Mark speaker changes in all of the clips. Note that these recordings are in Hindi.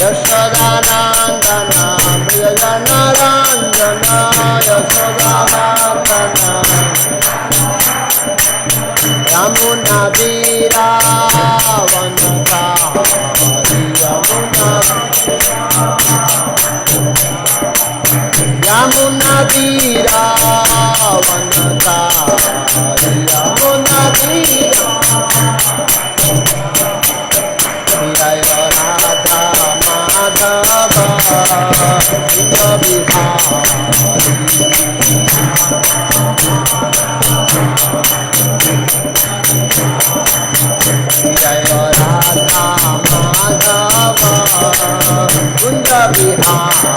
Speaker 1: यशोदानन्दना प्रियजनरञ्जना यशोदानन्दना यमुनातीरावनचारि यमुनातीरावनचारि यमुनातीरा जय राधा माधव जय राधा माधव कुंज बिहारी।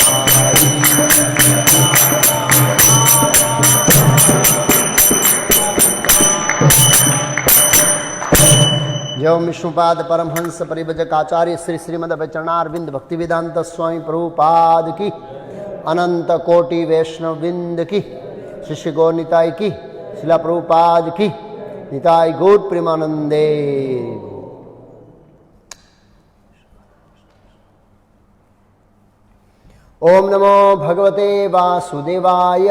Speaker 1: एवं विष्णुपाद परमहंस परिव्रजक आचार्य श्री श्रीमद वैचरणारविंद भक्ति वेदांत स्वामी प्रभुपाद की अनंत कोटि वैष्णव विंद की शिष्य गौर निताई की शिला प्रभुपाद की निताई गौर प्रेमानंदे। ओम नमो भगवते वासुदेवाय।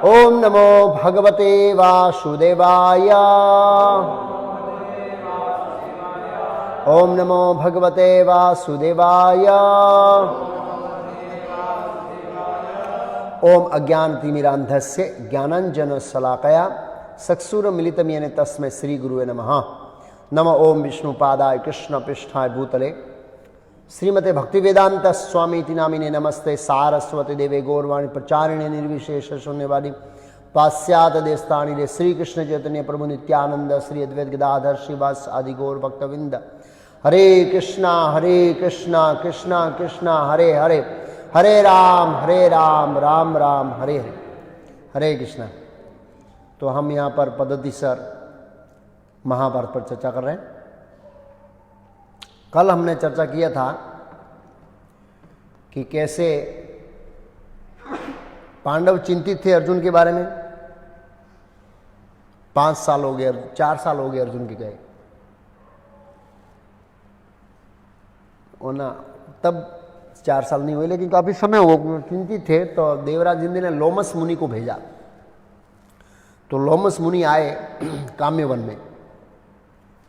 Speaker 1: ओम नमो भगवते वासुदेवाय। ओम नमो भगवते वासुदेवाय। ओम अज्ञानतिमिरान्धस्य ज्ञानाञ्जनशलाकया चक्षुरुन्मीलितं येन तस्मै श्रीगुरुवे नमः। नमो ओम विष्णुपादाय कृष्णपृष्ठाय भूतले श्रीमते भक्तिवेदांत स्वामी नामिने नमस्ते सारस्वती देवे गौरवाणी प्रचारिणे निर्विशेष शून्यवादी पाश्चात्य देशतानिरे श्री कृष्ण चैतन्य प्रभु नित्यानंद श्री अद्वैत गदाधर श्रीवास आदि गौर भक्तविंद। हरे कृष्णा कृष्णा कृष्णा हरे हरे, हरे राम राम राम हरे हरे। हरे कृष्णा। तो हम यहाँ पर पद्धतिसर महाभारत पर चर्चा कर रहे हैं। कल हमने चर्चा किया था कि कैसे पांडव चिंतित थे अर्जुन के बारे में। 5 साल हो गए, 4 साल हो गए अर्जुन के गए और ना, तब 4 साल नहीं हुए लेकिन काफी समय हो चिंतित थे। तो देवराज इंद्र ने लोमस मुनि को भेजा। तो लोमस मुनि आए काम्यवन में।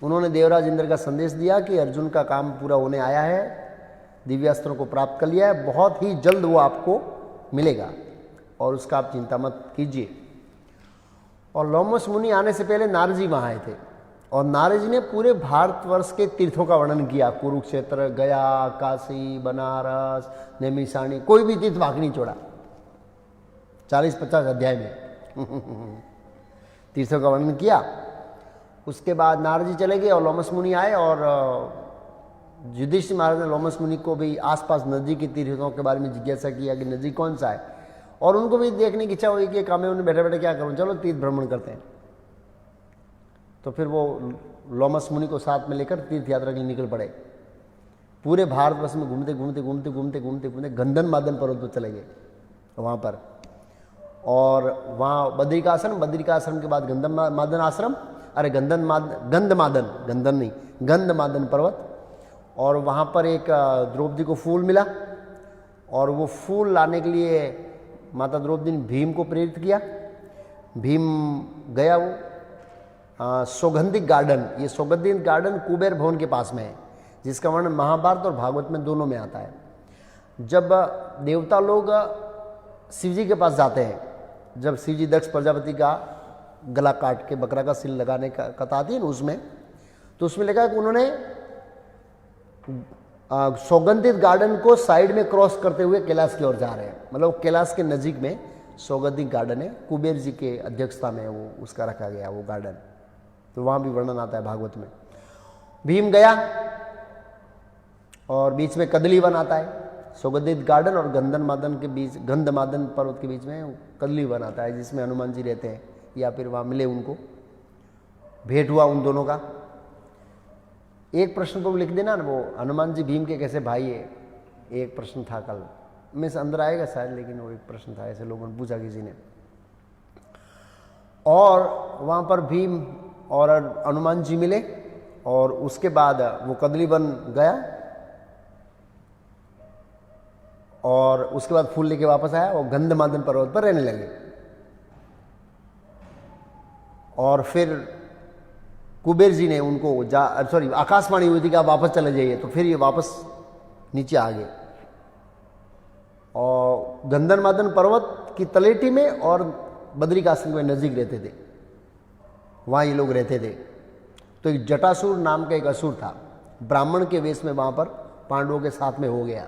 Speaker 1: उन्होंने देवराज इंद्र का संदेश दिया कि अर्जुन का काम पूरा होने आया है, दिव्यास्त्रों को प्राप्त कर लिया है, बहुत ही जल्द वो आपको मिलेगा और उसका आप चिंता मत कीजिए। और लोमस मुनि आने से पहले नारद जी वहाँ आए थे और नारद जी ने पूरे भारतवर्ष के तीर्थों का वर्णन किया। कुरुक्षेत्र, गया, काशी, बनारस, नैमिषारण्य, कोई भी तीर्थ बाकी नहीं छोड़ा। 40-50 अध्याय में तीर्थों का वर्णन किया। उसके बाद नारद जी चले गए और लोमस मुनि आए और युधिष्ठिर महाराज ने लोमस मुनि को भी आसपास नदी के तीर्थों के बारे में जिज्ञासा किया कि नदी कौन सा है, और उनको भी देखने की इच्छा हुई कि काम में उन्हें बैठे बैठे क्या करूं, चलो तीर्थ भ्रमण करते हैं। तो फिर वो लोमस मुनि को साथ में लेकर तीर्थ यात्रा के लिए निकल पड़े। पूरे भारतवर्ष में घूमते घूमते घूमते घूमते घूमते घूमते गंधन मादन पर्वत पर चले गए वहाँ पर। और वहाँ बद्रिकाश्रम, बद्रिकाश्रम के बाद गंधमादन आश्रम, अरे गंधमादन पर्वत। और वहाँ पर एक द्रौपदी को फूल मिला और वो फूल लाने के लिए माता द्रौपदी ने भीम को प्रेरित किया। भीम गया वो सौगंधिक गार्डन, ये सौगंधिक गार्डन कुबेर भवन के पास में है, जिसका वर्णन महाभारत और भागवत में दोनों में आता है। जब देवता लोग शिव जी के पास जाते हैं, जब शिव जी दक्ष प्रजापति का गला काट के बकरा का सिल लगाने का कथा आती है ना, उसमें तो उसमें लिखा है कि उन्होंने सौगंधित गार्डन को साइड में क्रॉस करते हुए कैलाश की ओर जा रहे हैं। मतलब कैलाश के नजीक में सौगंधिक गार्डन है, कुबेर जी के अध्यक्षता में वो उसका रखा गया वो गार्डन। तो वहाँ भी वर्णन आता है भागवत में। भीम गया और बीच में कदली वन आता है। सौगंधित गार्डन और गंधमादन के बीच, गंधमादन पर्वत के बीच में कदली वन आता है, जिसमें हनुमान जी रहते हैं, या फिर वहाँ मिले, उनको भेंट हुआ उन दोनों का। एक प्रश्न को लिख देना ना, वो हनुमान जी भीम के कैसे भाई है, एक प्रश्न था कल में से अंदर आएगा शायद, लेकिन वो एक प्रश्न था, ऐसे लोगों ने पूछा किसी ने। और वहाँ पर भीम और हनुमान जी मिले और उसके बाद वो कदली वन गया और उसके बाद फूल लेके वापस आया और गंधमादन पर्वत पर रहने लगे। और फिर कुबेर जी ने उनको आकाशवाणी हुई थी कि आप वापस चले जाइए, तो फिर ये वापस नीचे आ गए और गंधमादन पर्वत की तलेटी में और बद्रिकाश्रम के नज़दीक रहते थे, वहाँ ये लोग रहते थे। तो एक जटासुर नाम का एक असुर था, ब्राह्मण के वेश में वहाँ पर पांडवों के साथ में हो गया,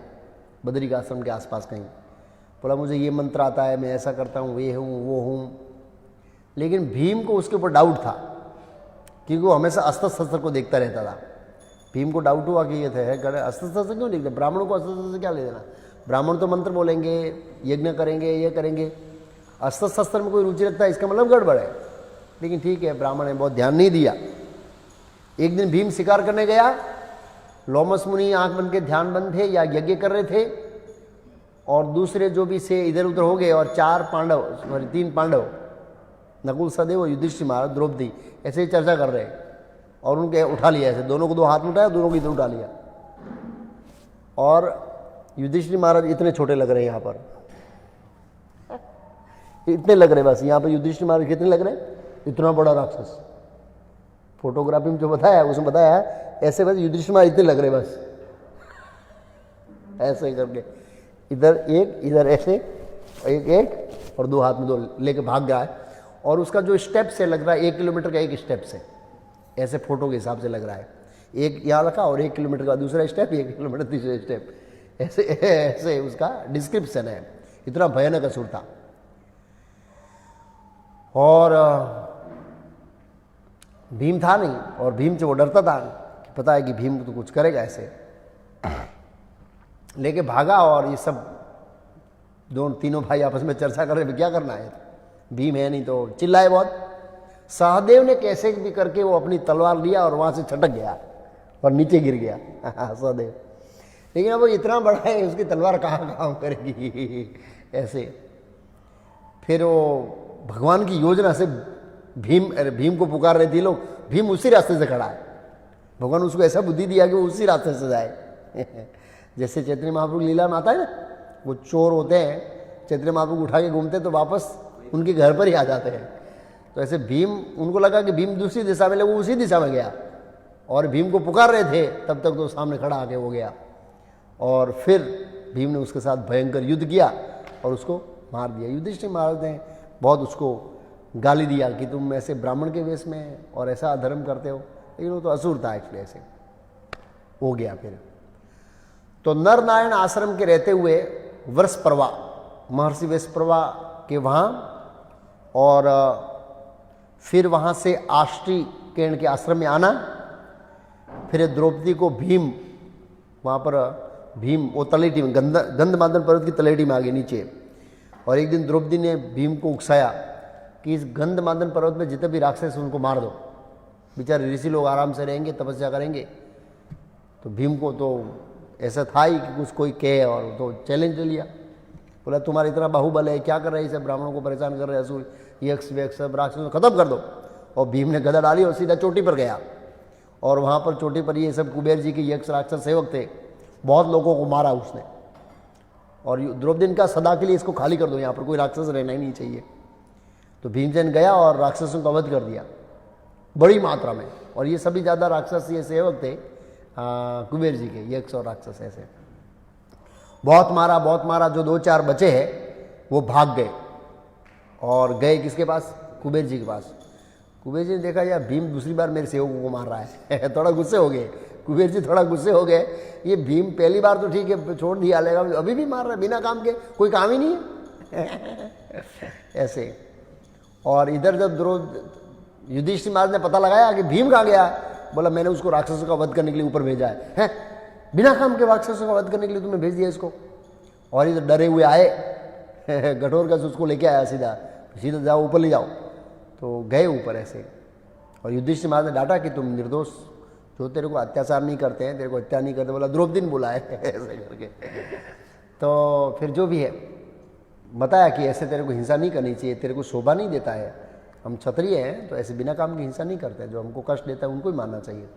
Speaker 1: बद्रिकाश्रम के आसपास कहीं। बोला मुझे ये मंत्र आता है, मैं ऐसा करता हूँ, ये हूँ वो हूँ। लेकिन भीम को उसके ऊपर डाउट था क्योंकि वो हमेशा अस्त्र शस्त्र को देखता रहता था। भीम को डाउट हुआ कि ये थे अस्त्र शस्त्र क्यों देखते, ब्राह्मणों को अस्त्र शस्त्र क्या ले देना, ब्राह्मण तो मंत्र बोलेंगे, यज्ञ करेंगे, ये करेंगे, अस्त्र शस्त्र में कोई रुचि रखता है, इसका मतलब गड़बड़ है। लेकिन ठीक है, ब्राह्मण ने बहुत ध्यान नहीं दिया। एक दिन भीम शिकार करने गया, लोमस मुनि आंख बंद के ध्यान बंद थे या यज्ञ कर रहे थे, और दूसरे जो भी से इधर उधर हो गए और 3 पांडव नकुल सहदेव और युधिष्ठिर महाराज द्रौपदी ऐसे ही चर्चा कर रहे और उनके उठा लिया, ऐसे दोनों को 2 हाथ में उठाया, दोनों को इधर उठा लिया। और युधिष्ठिर महाराज इतने छोटे लग रहे हैं, यहाँ पर इतने लग रहे, बस यहाँ पर युधिष्ठिर महाराज कितने लग रहे हैं, इतना बड़ा राक्षस। फोटोग्राफी में जो बताया उसमें बताया है ऐसे, बस युधिष्ठिर महाराज इतने लग रहे, बस ऐसे करके इधर एक, इधर ऐसे, एक और 2 हाथ में 2 लेके भाग गया है। और उसका जो स्टेप से लग रहा है 1 किलोमीटर का एक स्टेप से, ऐसे फोटो के हिसाब से लग रहा है, एक यहाँ रखा और 1 किलोमीटर का दूसरा स्टेप, 1 किलोमीटर तीसरा स्टेप, ऐसे ऐसे उसका डिस्क्रिप्शन है। इतना भयानक असुर था। और भीम था नहीं, और भीम से वो डरता था कि पता है कि भीम तो कुछ करेगा ऐसे, लेके भागा। और ये सब तीनों भाई आपस में चर्चा कर रहे क्या करना है, भीम है नहीं, तो चिल्लाए बहुत। सहदेव ने कैसे भी करके वो अपनी तलवार लिया और वहां से छटक गया और नीचे गिर गया सहदेव। लेकिन अब वो इतना बड़ा है, उसकी तलवार कहाँ काम करेगी ऐसे। फिर वो भगवान की योजना से भीम को पुकार रहे थे लोग, भीम उसी रास्ते से खड़ा है, भगवान उसको ऐसा बुद्धि दिया कि वो उसी रास्ते से जाए जैसे चैतन्य महाप्रभु लीला में आता है ना, वो चोर होते हैं, चैतन्य महाप्रभु उठा के घूमते तो वापस उनके घर पर ही आ जाते हैं। तो ऐसे भीम, उनको लगा कि भीम दूसरी दिशा में, वो उसी दिशा में गया और भीम को पुकार रहे थे, तब तक तो सामने खड़ा आके हो गया। और फिर भीम ने उसके साथ भयंकर युद्ध किया और उसको मार दिया। युधिष्ठिर महाराज ने बहुत उसको गाली दिया कि तुम ऐसे ब्राह्मण के वेश में और ऐसा अधर्म करते हो, लेकिन वो तो असुर था एक्चुअली, ऐसे हो गया। फिर तो नर नारायण आश्रम के रहते हुए वृषपर्वा, महर्षि वृषपर्वा के वहाँ, और फिर वहाँ से आष्टीकेण के आश्रम में आना। फिर द्रौपदी को भीम, वहाँ पर भीम वो तलेटी में गंधमादन पर्वत की तलेटी में आ गए नीचे। और एक दिन द्रौपदी ने भीम को उकसाया कि इस गंधमादन पर्वत में जितने भी राक्षस हैं उनको मार दो, बेचारे ऋषि लोग आराम से रहेंगे, तपस्या करेंगे। तो भीम को तो ऐसा था ही कि कुछ कोई कहे, और तो चैलेंज ले लिया, बोला तुम्हारा इतना बाहुबल है, क्या कर रहे हैं, सब ब्राह्मणों को परेशान कर रहे हैं, असुर यक्ष वेक्ष सब राक्षसों को खत्म कर दो। और भीम ने गदा डाली और सीधा चोटी पर गया, और वहाँ पर चोटी पर ये सब कुबेर जी के यक्ष राक्षस सेवक थे, बहुत लोगों को मारा उसने। और द्रौपदी का सदा के लिए इसको खाली कर दो, यहाँ पर कोई राक्षस रहना ही नहीं चाहिए। तो भीमसेन गया और राक्षसों का वध कर दिया बड़ी मात्रा में। और ये सभी ज़्यादा राक्षस ये सेवक थे कुबेर जी के, यक्ष और राक्षस ऐसे। बहुत मारा, जो 2-4 बचे हैं वो भाग गए और गए किसके पास, कुबेर जी के पास। कुबेर जी ने देखा यार भीम दूसरी बार मेरे सेवकों को मार रहा है थोड़ा गुस्से हो गए, कुबेर जी थोड़ा गुस्से हो गए, ये भीम पहली बार तो ठीक है छोड़ दिया, लेगा अभी भी मार रहा है बिना काम के, कोई काम ही नहीं है ऐसे। और इधर जब युधिष्ठिर महाराज ने पता लगाया कि भीम कहाँ गया, बोला मैंने उसको राक्षसों का वध करने के लिए ऊपर भेजा है, बिना काम के राक्षसों का वध करने के लिए तुमने भेज दिया इसको। और इधर डरे हुए आए गठोर का उसको लेके आया, सीधा जाओ ऊपर ले जाओ। तो गए ऊपर ऐसे, और युधिष्ठिर महाराज ने डांटा कि तुम निर्दोष, जो तेरे को अत्याचार नहीं करते हैं, तेरे को हत्या नहीं करते, बोला द्रौपदी ने बुलाया ऐसे करके। तो फिर जो भी है बताया कि ऐसे तेरे को हिंसा नहीं करनी चाहिए, तेरे को शोभा नहीं देता है, हम क्षत्रिय हैं तो ऐसे बिना काम की हिंसा नहीं करते, जो हमको कष्ट देता है उनको ही मानना चाहिए।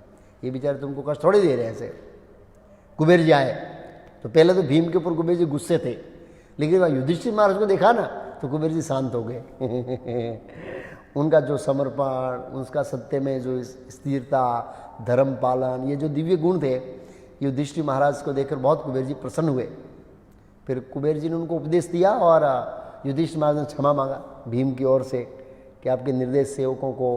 Speaker 1: ये बेचारे तुमको कष्ट थोड़ी दे रहे हैं। ऐसे कुबेर जी आए तो पहले तो भीम के ऊपर कुबेर जी गुस्से थे, लेकिन वह युधिष्ठिर महाराज को देखा ना तो कुबेर जी शांत हो गए। उनका जो समर्पण, उसका सत्य में जो स्थिरता, धर्म पालन, ये जो दिव्य गुण थे, युधिष्ठिर महाराज को देखकर बहुत कुबेर जी प्रसन्न हुए। फिर कुबेर जी ने उनको उपदेश दिया और युधिष्ठिर महाराज ने क्षमा मांगा भीम की ओर से कि आपके निर्देश सेवकों को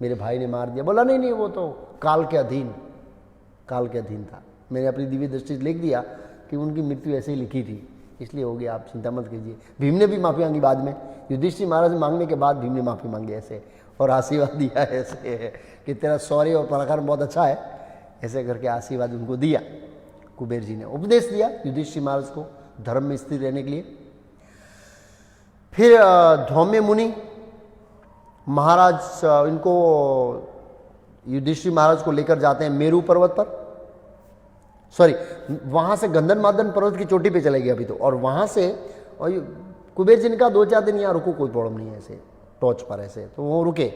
Speaker 1: मेरे भाई ने मार दिया। बोला नहीं नहीं, वो तो काल के अधीन था, मैंने अपनी दिव्य दृष्टि से लिख दिया कि उनकी मृत्यु ऐसे ही लिखी थी, इसलिए हो गया, आप चिंता मत कीजिए। भीम ने भी माफ़ी मांगी बाद में, युधिष्ठिर महाराज मांगने के बाद भीम ने माफ़ी मांगी ऐसे, और आशीर्वाद दिया ऐसे कि तेरा शौर्य और पराक्रम बहुत अच्छा है, ऐसे करके आशीर्वाद उनको दिया। कुबेर जी ने उपदेश दिया युधिष्ठिर महाराज को धर्म में स्थिर रहने के लिए। फिर धौम्य मुनि महाराज इनको युधिष्ठिर महाराज को लेकर जाते हैं मेरू पर्वत पर, सॉरी वहां से गंधमादन पर्वत की चोटी पे चले गए अभी तो, और वहां से और कुबेर जी ने कहा 2-4 दिन यहाँ रुको, कोई प्रॉब्लम नहीं है ऐसे टॉर्च पर ऐसे, तो वो रुके।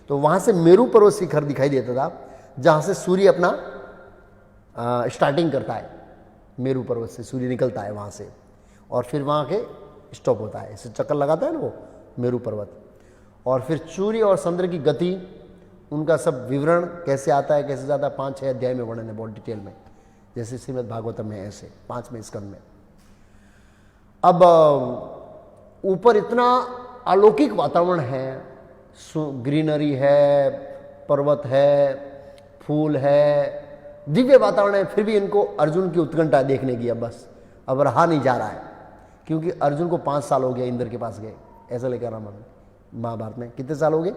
Speaker 1: तो वहां से मेरू पर्वत शिखर दिखाई देता था जहां से सूर्य अपना स्टार्टिंग करता है, मेरू पर्वत से सूर्य निकलता है वहां से, और फिर वहां के स्टॉप होता है, ऐसे चक्कर लगाता है ना वो मेरू पर्वत। और फिर सूर्य और चंद्र की गति, उनका सब विवरण कैसे आता है, कैसे जाता है, 5-6 अध्याय में वर्णन है बहुत डिटेल में, जैसे श्रीमद् भागवतम में ऐसे 5वें स्कंद में। अब ऊपर इतना अलौकिक वातावरण है, ग्रीनरी है, पर्वत है, फूल है, दिव्य वातावरण है, फिर भी इनको अर्जुन की उत्कंठा देखने की अब रहा नहीं जा रहा है, क्योंकि अर्जुन को 5 साल हो गया इंद्र के पास गए, ऐसा लेकर महाभारत में कितने साल हो गए,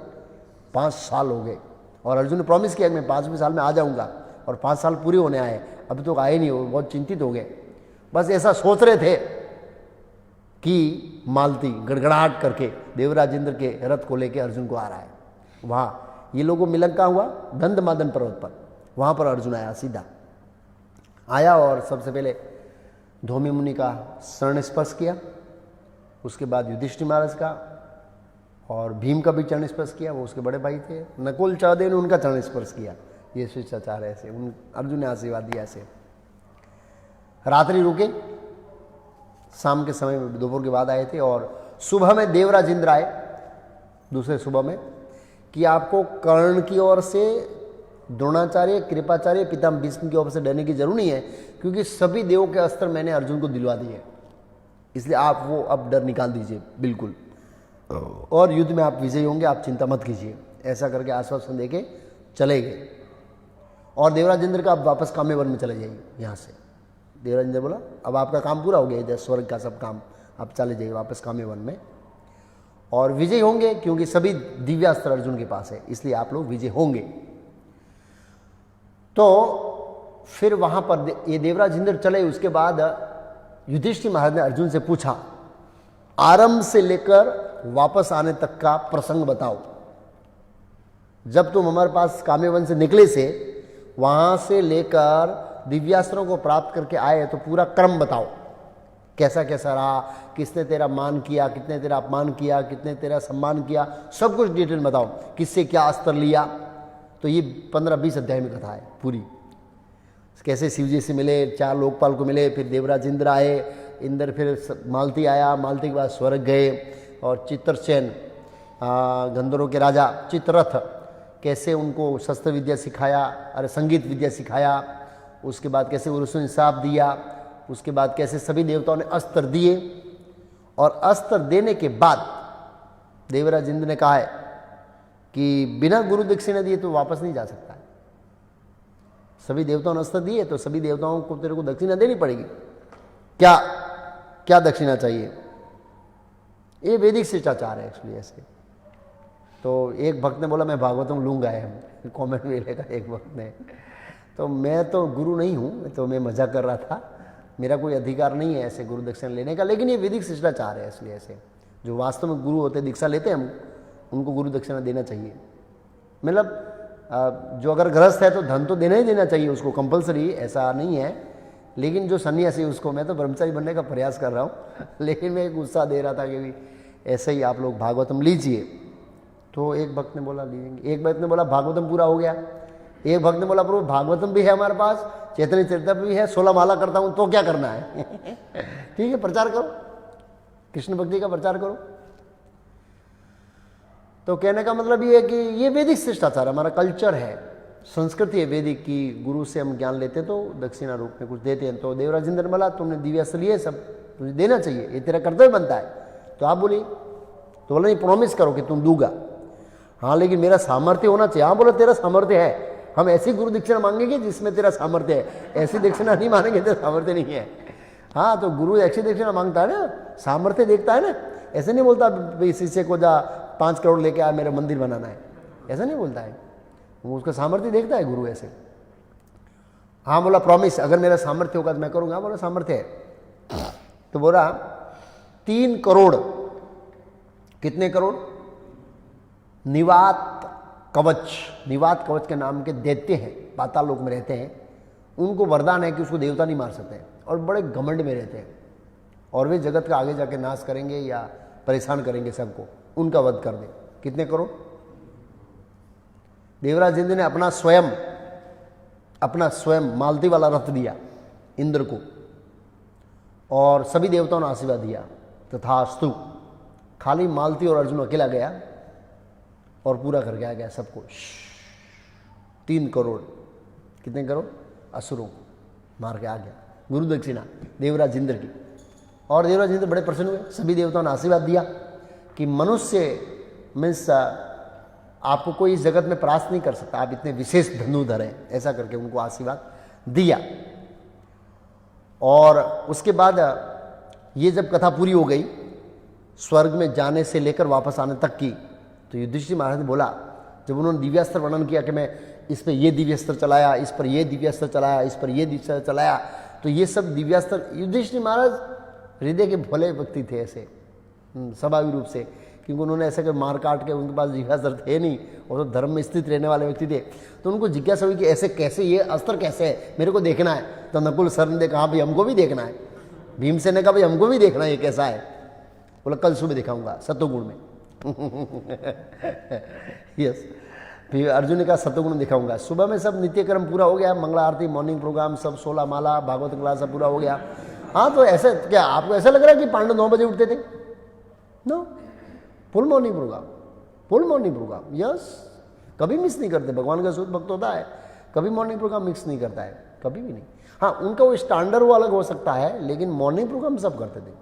Speaker 1: 5 साल हो गए, और अर्जुन ने प्रॉमिस किया कि मैं 5वें साल में आ जाऊंगा, और 5 साल पूरे होने आए, अभी तो आए नहीं, हो बहुत चिंतित हो गए। बस ऐसा सोच रहे थे कि मालती गड़गड़ाहट करके देवराज इंद्र के रथ को लेकर अर्जुन को आ रहा है। वहाँ ये लोगों मिलन का हुआ गंधमादन पर्वत पर, वहाँ पर अर्जुन आया, सीधा आया और सबसे पहले धौम्य मुनि का शरण स्पर्श किया, उसके बाद युधिष्ठिर महाराज का और भीम का भी चरण स्पर्श किया, वो उसके बड़े भाई थे, नकुल सहदेव ने उनका चरण स्पर्श किया, ये शिष्टाचार ऐसे अर्जुन ने आशीर्वाद दिया। ऐसे रात्रि रुके, शाम के समय में दोपहर के बाद आए थे, और सुबह में देवराज इंद्र आए, दूसरे सुबह में, कि आपको कर्ण की ओर से, द्रोणाचार्य, कृपाचार्य, पितामह भीष्म की ओर से डरने की जरूरत नहीं है, क्योंकि सभी देवों के अस्त्र मैंने अर्जुन को दिलवा दिए, इसलिए आप वो अब डर निकाल दीजिए बिल्कुल, और युद्ध में आप विजयी होंगे, आप चिंता मत कीजिए। ऐसा करके आश्वासन देके चले गए, और देवराज इंद्र का आप वापस काम्य वन में चले जाइए। यहाँ से देवराज इंद्र बोला अब आपका काम पूरा हो गया, इधर स्वर्ग का सब काम, आप चले जाइए वापस काम्य वन में, और विजय होंगे, क्योंकि सभी दिव्यास्त्र अर्जुन के पास है, इसलिए आप लोग विजय होंगे। तो फिर वहां पर ये देवराज इंद्र चले, उसके बाद युधिष्ठिर महाराज ने अर्जुन से पूछा, आरंभ से लेकर वापस आने तक का प्रसंग बताओ, जब तुम हमारे पास काम्य वन से निकले से, वहां से लेकर दिव्यास्त्रों को प्राप्त करके आए, तो पूरा क्रम बताओ, कैसा कैसा रहा, किसने तेरा मान किया, कितने तेरा अपमान किया, कितने तेरा सम्मान किया, सब कुछ डिटेल बताओ, किससे क्या अस्त्र लिया। तो ये 15-20 अध्याय में कथा है पूरी, कैसे शिवजी से मिले, 4 लोकपाल को मिले, फिर देवराज इंद्र आए, इंद्र फिर मालती आया, मालती के बाद स्वर्ग गए, और चित्रसेन गंधर्वों के राजा चित्ररथ कैसे उनको शस्त्र विद्या सिखाया, अरे संगीत विद्या सिखाया, उसके बाद कैसे उर्वशी ने शाप दिया, उसके बाद कैसे सभी देवताओं ने अस्त्र दिए, और अस्त्र देने के बाद देवराज इंद्र ने कहा है कि बिना गुरु दक्षिणा दिए तो वापस नहीं जा सकता। सभी देवताओं ने अस्त्र दिए तो सभी देवताओं को तेरे को दक्षिणा देनी पड़ेगी। क्या क्या दक्षिणा चाहिए? ये वैदिक शिष्टाचार है एक्चुअली ऐसे। तो एक भक्त ने बोला मैं भागवतम लूंगा है, कॉमेंट में लेगा एक भक्त ने, तो मैं तो गुरु नहीं हूँ, तो मैं मजाक कर रहा था, मेरा कोई अधिकार नहीं है ऐसे गुरु दक्षिणा लेने का, लेकिन ये वैदिक शिष्टाचार है इसलिए ऐसे। जो वास्तव में गुरु होते दीक्षा लेते हैं हम, उनको गुरु दक्षिणा देना चाहिए। मतलब जो अगर गृहस्थ है तो धन तो देना ही देना चाहिए उसको, कंपलसरी ऐसा नहीं है, लेकिन जो सन्यासी उसको, मैं तो ब्रह्मचारी बनने का प्रयास कर रहा हूँ लेकिन मैं गुस्सा दे रहा था कि ऐसे ही आप लोग भागवतम लीजिए, तो एक भक्त ने बोला लेंगे, एक भक्त ने बोला भागवतम पूरा हो गया, एक भक्त ने बोला प्रभु भागवतम भी है हमारे पास, चैतन्य चरित्र भी है, 16 माला करता हूं, तो क्या करना है? ठीक है, प्रचार करो, कृष्ण भक्ति का प्रचार करो। तो कहने का मतलब ये है कि ये वैदिक शिष्टाचार हमारा कल्चर है, संस्कृति है वैदिक की, गुरु से हम ज्ञान लेते तो दक्षिणा रूप में कुछ देते हैं। तो देवराज इंद्र ने बोला तुमने दिव्यास्त्र लिए, सब तुझे देना चाहिए, ये तेरा कर्तव्य बनता है। तो आप बोलिए, तो बोला नहीं प्रॉमिस करो कि तुम दूंगा। हाँ लेकिन मेरा सामर्थ्य होना चाहिए। हाँ बोला तेरा सामर्थ्य है, हम ऐसी गुरु दक्षिणा मांगेंगे जिसमें तेरा सामर्थ्य है, ऐसी दक्षिणा नहीं मानेंगे तेरा सामर्थ्य नहीं है। हाँ तो गुरु ऐसी दक्षिणा मांगता है ना, सामर्थ्य देखता है ना, ऐसे नहीं बोलता भाई शिष्य को जा 5 करोड़ लेके आ मेरा मंदिर बनाना है, ऐसा नहीं बोलता है, वो उसका सामर्थ्य देखता है गुरु ऐसे। हाँ बोला प्रॉमिस, अगर मेरा सामर्थ्य होगा तो मैं करूंगा। बोला सामर्थ्य है। तो बोला 3 करोड़, कितने करोड़? निवात कवच, निवात कवच के नाम के दैत्य हैं, पाताल लोक में रहते हैं, उनको वरदान है कि उसको देवता नहीं मार सकते और बड़े घमंड में रहते हैं और वे जगत का आगे जाके नाश करेंगे या परेशान करेंगे सबको, उनका वध कर दे। कितने करोड़? देवराज इंद्र ने अपना स्वयं मालती वाला रथ दिया इंद्र को और सभी देवताओं ने आशीर्वाद दिया, तथास्तु। खाली मालती और अर्जुन अकेला गया और पूरा करके आ गया सब कुछ। 3 करोड़, कितने करोड़? असुरों को मार के आ गया, गुरु दक्षिणा देवराज इंद्र की। और देवराज इंद्र बड़े प्रसन्न हुए, सभी देवताओं ने आशीर्वाद दिया कि मनुष्य मीन्स आपको कोई इस जगत में परास्त नहीं कर सकता, आप इतने विशेष धनुधर हैं, ऐसा करके उनको आशीर्वाद दिया। और उसके बाद ये जब कथा पूरी हो गई, स्वर्ग में जाने से लेकर वापस आने तक की, तो युधिष्ठिर महाराज ने बोला, जब उन्होंने दिव्यास्त्र वर्णन किया कि मैं इस पर ये दिव्यास्त्र चलाया, इस पर ये दिव्यास्त्र चलाया, इस पर ये दिव्यास्त्र चलाया, तो ये सब दिव्यास्त्र, युधिष्ठिर महाराज हृदय के भले व्यक्ति थे ऐसे स्वाभाविक रूप से, क्योंकि उन्होंने ऐसे मार काट के, उनके पास दिव्यास्त्र थे नहीं और तो धर्म में स्थित रहने वाले व्यक्ति थे। तो उनको जिज्ञासा हुई कि ऐसे कैसे, ये अस्त्र कैसे है, मेरे को देखना है। तो नकुल सर ने कहा भाई हमको भी देखना है। भीमसेन ने कहा भाई हमको भी देखना है ये कैसा है। बोला कल सुबह दिखाऊंगा सत्वगुण में। यस, फिर अर्जुन ने कहा सत्वगुण दिखाऊंगा। सुबह में सब नित्य कर्म पूरा हो गया, मंगला आरती, मॉर्निंग प्रोग्राम, सब 16 माला, भागवत क्लास सब पूरा हो गया। हाँ तो ऐसे क्या आपको ऐसा लग रहा है कि पांडव 9 बजे उठते थे? No, full morning program, full morning program. Yes, कभी मिस नहीं करते। भगवान का शुद्ध भक्त होता है, कभी मॉर्निंग प्रोग्राम मिक्स नहीं करता है, कभी भी नहीं। हाँ उनका वो स्टैंडर्ड वो अलग हो सकता है, लेकिन मॉर्निंग प्रोग्राम सब करते थे।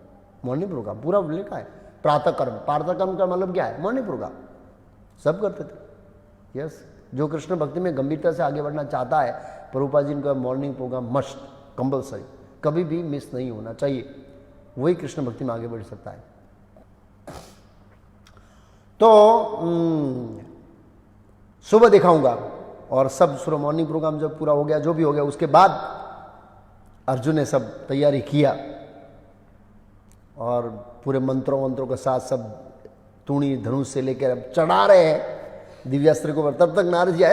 Speaker 1: मॉर्निंग प्रोग्राम पूरा लिखा है, प्रातः कर्म, प्रातः कर्म का मतलब क्या है? मॉर्निंग प्रोग्राम सब करते थे। यस, जो कृष्ण भक्ति में गंभीरता से आगे बढ़ना चाहता है, प्रभुपाद जी का मॉर्निंग प्रोग्राम मस्ट, कंपल्सरी, कभी भी मिस नहीं होना चाहिए, वही कृष्ण भक्ति में आगे बढ़ सकता है। तो सुबह दिखाऊंगा। और सब सुबह मॉर्निंग प्रोग्राम जब पूरा हो गया, जो भी हो गया, उसके बाद अर्जुन ने सब तैयारी किया और पूरे मंत्रों के साथ सब तूणी धनुष से लेकर अब चढ़ा रहे हैं दिव्यास्त्र को। तब तक नारद जी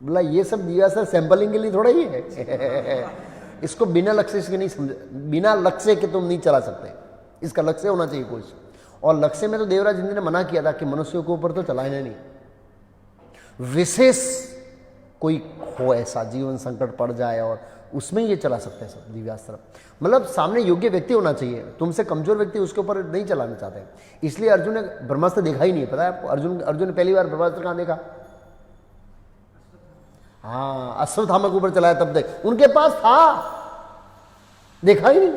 Speaker 1: बोला ये सब दिव्यास्त्र सैंपलिंग के लिए थोड़ा ही है। इसको बिना लक्ष्य के नहीं समझ, बिना लक्ष्य के तुम नहीं चला सकते, इसका लक्ष्य होना चाहिए कुछ। और लक्ष्य में तो देवराज इंद्र ने मना किया था कि मनुष्यों के ऊपर तो चलाना नहीं, विशेष कोई हो ऐसा जीवन संकट पड़ जाए और उसमें ये चला सकते हैं सब दिव्यास्त्र। मतलब सामने योग्य व्यक्ति होना चाहिए, तुमसे कमजोर व्यक्ति उसके ऊपर नहीं चलाना चाहते। इसलिए अर्जुन ने ब्रह्मास्त्र देखा ही नहीं, पता है आपको? अर्जुन ने पहली बार ब्रह्मास्त्र कहां देखा? हाँ, अश्वत्थामा के ऊपर चलाया तब देख, उनके पास था, देखा ही नहीं।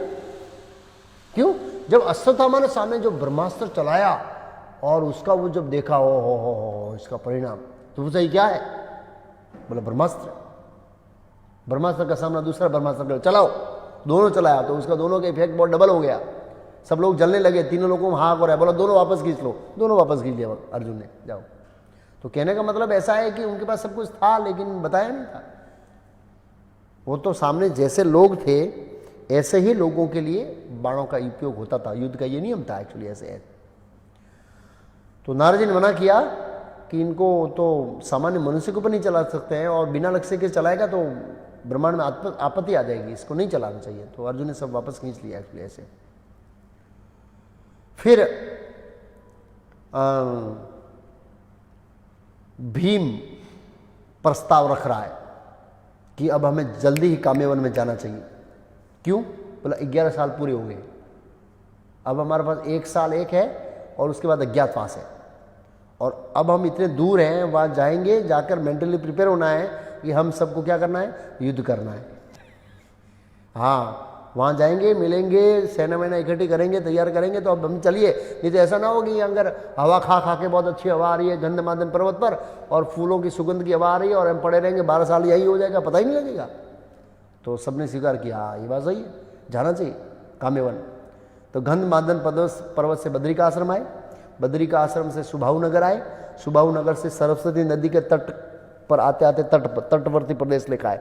Speaker 1: क्यों? जब अश्वत्थामा ने सामने जो ब्रह्मास्त्र चलाया और उसका वो जब देखा, ओ हो इसका परिणाम, तो वो सही क्या है? बोला ब्रह्मास्त्र। ब्रह्मास्त्र का सामना दूसरा ब्रह्मास्त्र चलाओ, दोनों चलाया तो उसका दोनों का इफेक्ट बहुत डबल हो गया। सब लोग जलने लगे, तीनों लोगों को हाँ बोला, दोनों वापस खींच लो, दोनों वापस खींच लिया अर्जुन ने, जाओ। तो कहने का मतलब ऐसा है कि उनके पास सब कुछ था लेकिन बताया नहीं था। वो तो सामने जैसे लोग थे ऐसे ही लोगों के लिए बाणों का उपयोग होता था, युद्ध का ये नियम था एक्चुअली ऐसे है। तो नारद जी ने मना किया कि इनको तो सामान्य मनुष्य के ऊपर नहीं चला सकते हैं और बिना लक्ष्य के चलाएगा तो ब्रह्मांड में आपत्ति आ जाएगी, इसको नहीं चलाना चाहिए। तो अर्जुन ने सब वापस खींच लिया एक्चुअली ऐसे। फिर भीम प्रस्ताव रख रहा है कि अब हमें जल्दी ही काम्यवन में जाना चाहिए। क्यों? बोला 11 साल पूरे हो गए, अब हमारे पास 1 साल एक है और उसके बाद अज्ञातवास है, और अब हम इतने दूर हैं, वहाँ जाएंगे, जाकर मेंटली प्रिपेयर होना है कि हम सबको क्या करना है, युद्ध करना है। हाँ, वहाँ जाएंगे, मिलेंगे, सेना वेना इकट्ठी करेंगे, तैयार करेंगे, तो अब हम चलिए। नहीं तो ऐसा ना हो कि अगर हवा खा खा के बहुत अच्छी हवा आ रही है गंधमादन पर्वत पर और फूलों की सुगंध की हवा आ रही है और हम पड़े रहेंगे 12 साल, यही हो जाएगा, पता ही नहीं लगेगा। तो सबने स्वीकार किया, हाँ ये बात सही है, जाना चाहिए काम्यवन। तो गंधमादन पर्वत से बद्री का आश्रम आए, बद्री का आश्रम से सुबाहु नगर आए, सुबाहु नगर से सरस्वती नदी के तट पर आते आते तटवर्ती प्रदेश लिखा है,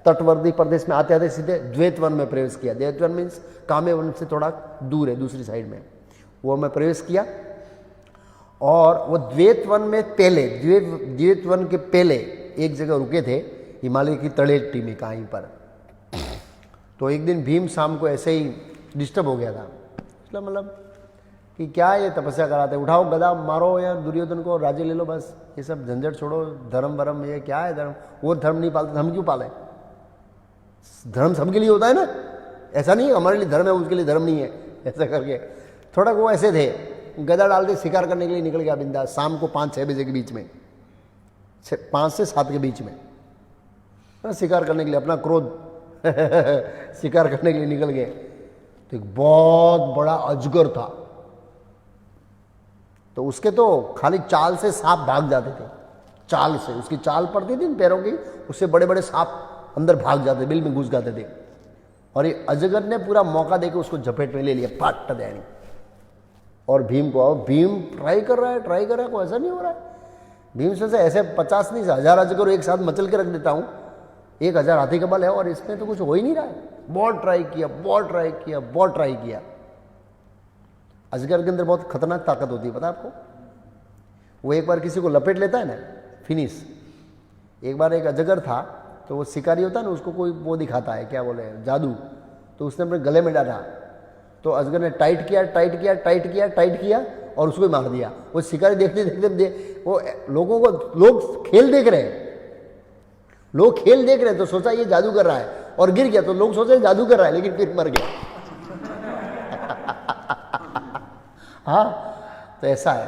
Speaker 1: तटवर्ती प्रदेश में आते आते सीधे द्वैतवन में प्रवेश किया। द्वैतवन मीन्स काम्यवन से थोड़ा दूर है, दूसरी साइड में, वो मैं प्रवेश किया। और वो द्वैतवन में पहले, द्वैतवन के पहले एक जगह रुके थे, हिमालय की तलेटी में कहीं पर। तो एक दिन भीम शाम को ऐसे ही डिस्टर्ब हो गया था, मतलब कि क्या ये तपस्या कराते, उठाओ गदा मारो या दुर्योधन को राज्य ले लो, बस ये सब झंझट छोड़ो, धर्म वरम ये क्या है धर्म, वो धर्म नहीं पालते, हम क्यों पाले? धर्म सबके लिए होता है ना, ऐसा नहीं है हमारे लिए धर्म है उसके लिए धर्म नहीं है, ऐसा करके थोड़ा वो ऐसे थे। गदा डालते शिकार करने के लिए निकल गया बिंदास, शाम को 5-6 बजे के बीच में, 5 से 7 के बीच में शिकार करने के लिए, अपना क्रोध शिकार करने के लिए निकल गए। तो एक बहुत बड़ा अजगर था, तो उसके तो खाली चाल से सांप भाग जाते थे, चाल से उसकी चाल पड़ती थी पैरों की, उससे बड़े बड़े सांप अंदर भाग जाते, बिल में घुस जाते थे। और ये अजगर ने पूरा मौका देकर उसको झपेट में ले लिया, फट देनी। और भीम को, भीम ट्राई कर रहा है, कोई ऐसा नहीं हो रहा है। भीम से ऐसे 50 नहीं 1000 अजगर एक साथ मचल के रख देता हूँ, 1000 हाथी का बल है और इसमें तो कुछ हो ही नहीं रहा है। बहुत ट्राई किया। अजगर के अंदर बहुत खतरनाक ताकत होती है, पता है आपको? वो एक बार किसी को लपेट लेता है ना, फिनिश। एक बार एक अजगर था, तो वो शिकारी होता है ना, उसको कोई वो दिखाता है, क्या बोले, जादू, तो उसने अपने गले में डाला, तो अजगर ने टाइट किया और उसको मार दिया। वो शिकारी देखते वो लोग खेल देख रहे हैं, तो सोचा ये जादू कर रहा है, और गिर गया तो लोग सोचे जादू कर रहा है, लेकिन फिर मर गया। हाँ, तो ऐसा है।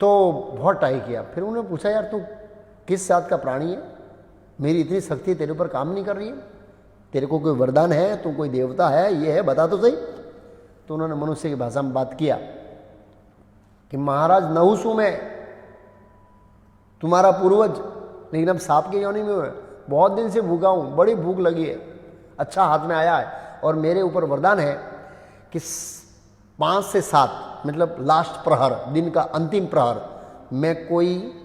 Speaker 1: तो बहुत ट्राई किया, फिर उन्होंने पूछा, यार तू किस जात का प्राणी है, मेरी इतनी शक्ति तेरे ऊपर काम नहीं कर रही है, तेरे को कोई वरदान है, तू कोई देवता है, ये है, बता तो सही। तो उन्होंने मनुष्य की भाषा में बात किया कि महाराज नहुस हूं मैं, तुम्हारा पूर्वज, लेकिन अब सांप की योनि में हूं, बहुत दिन से भूखा हूं, बड़ी भूख लगी है, अच्छा हाथ में आया है, और मेरे ऊपर वरदान है कि 5 से 7 मतलब लास्ट प्रहर, दिन का अंतिम प्रहर में कोई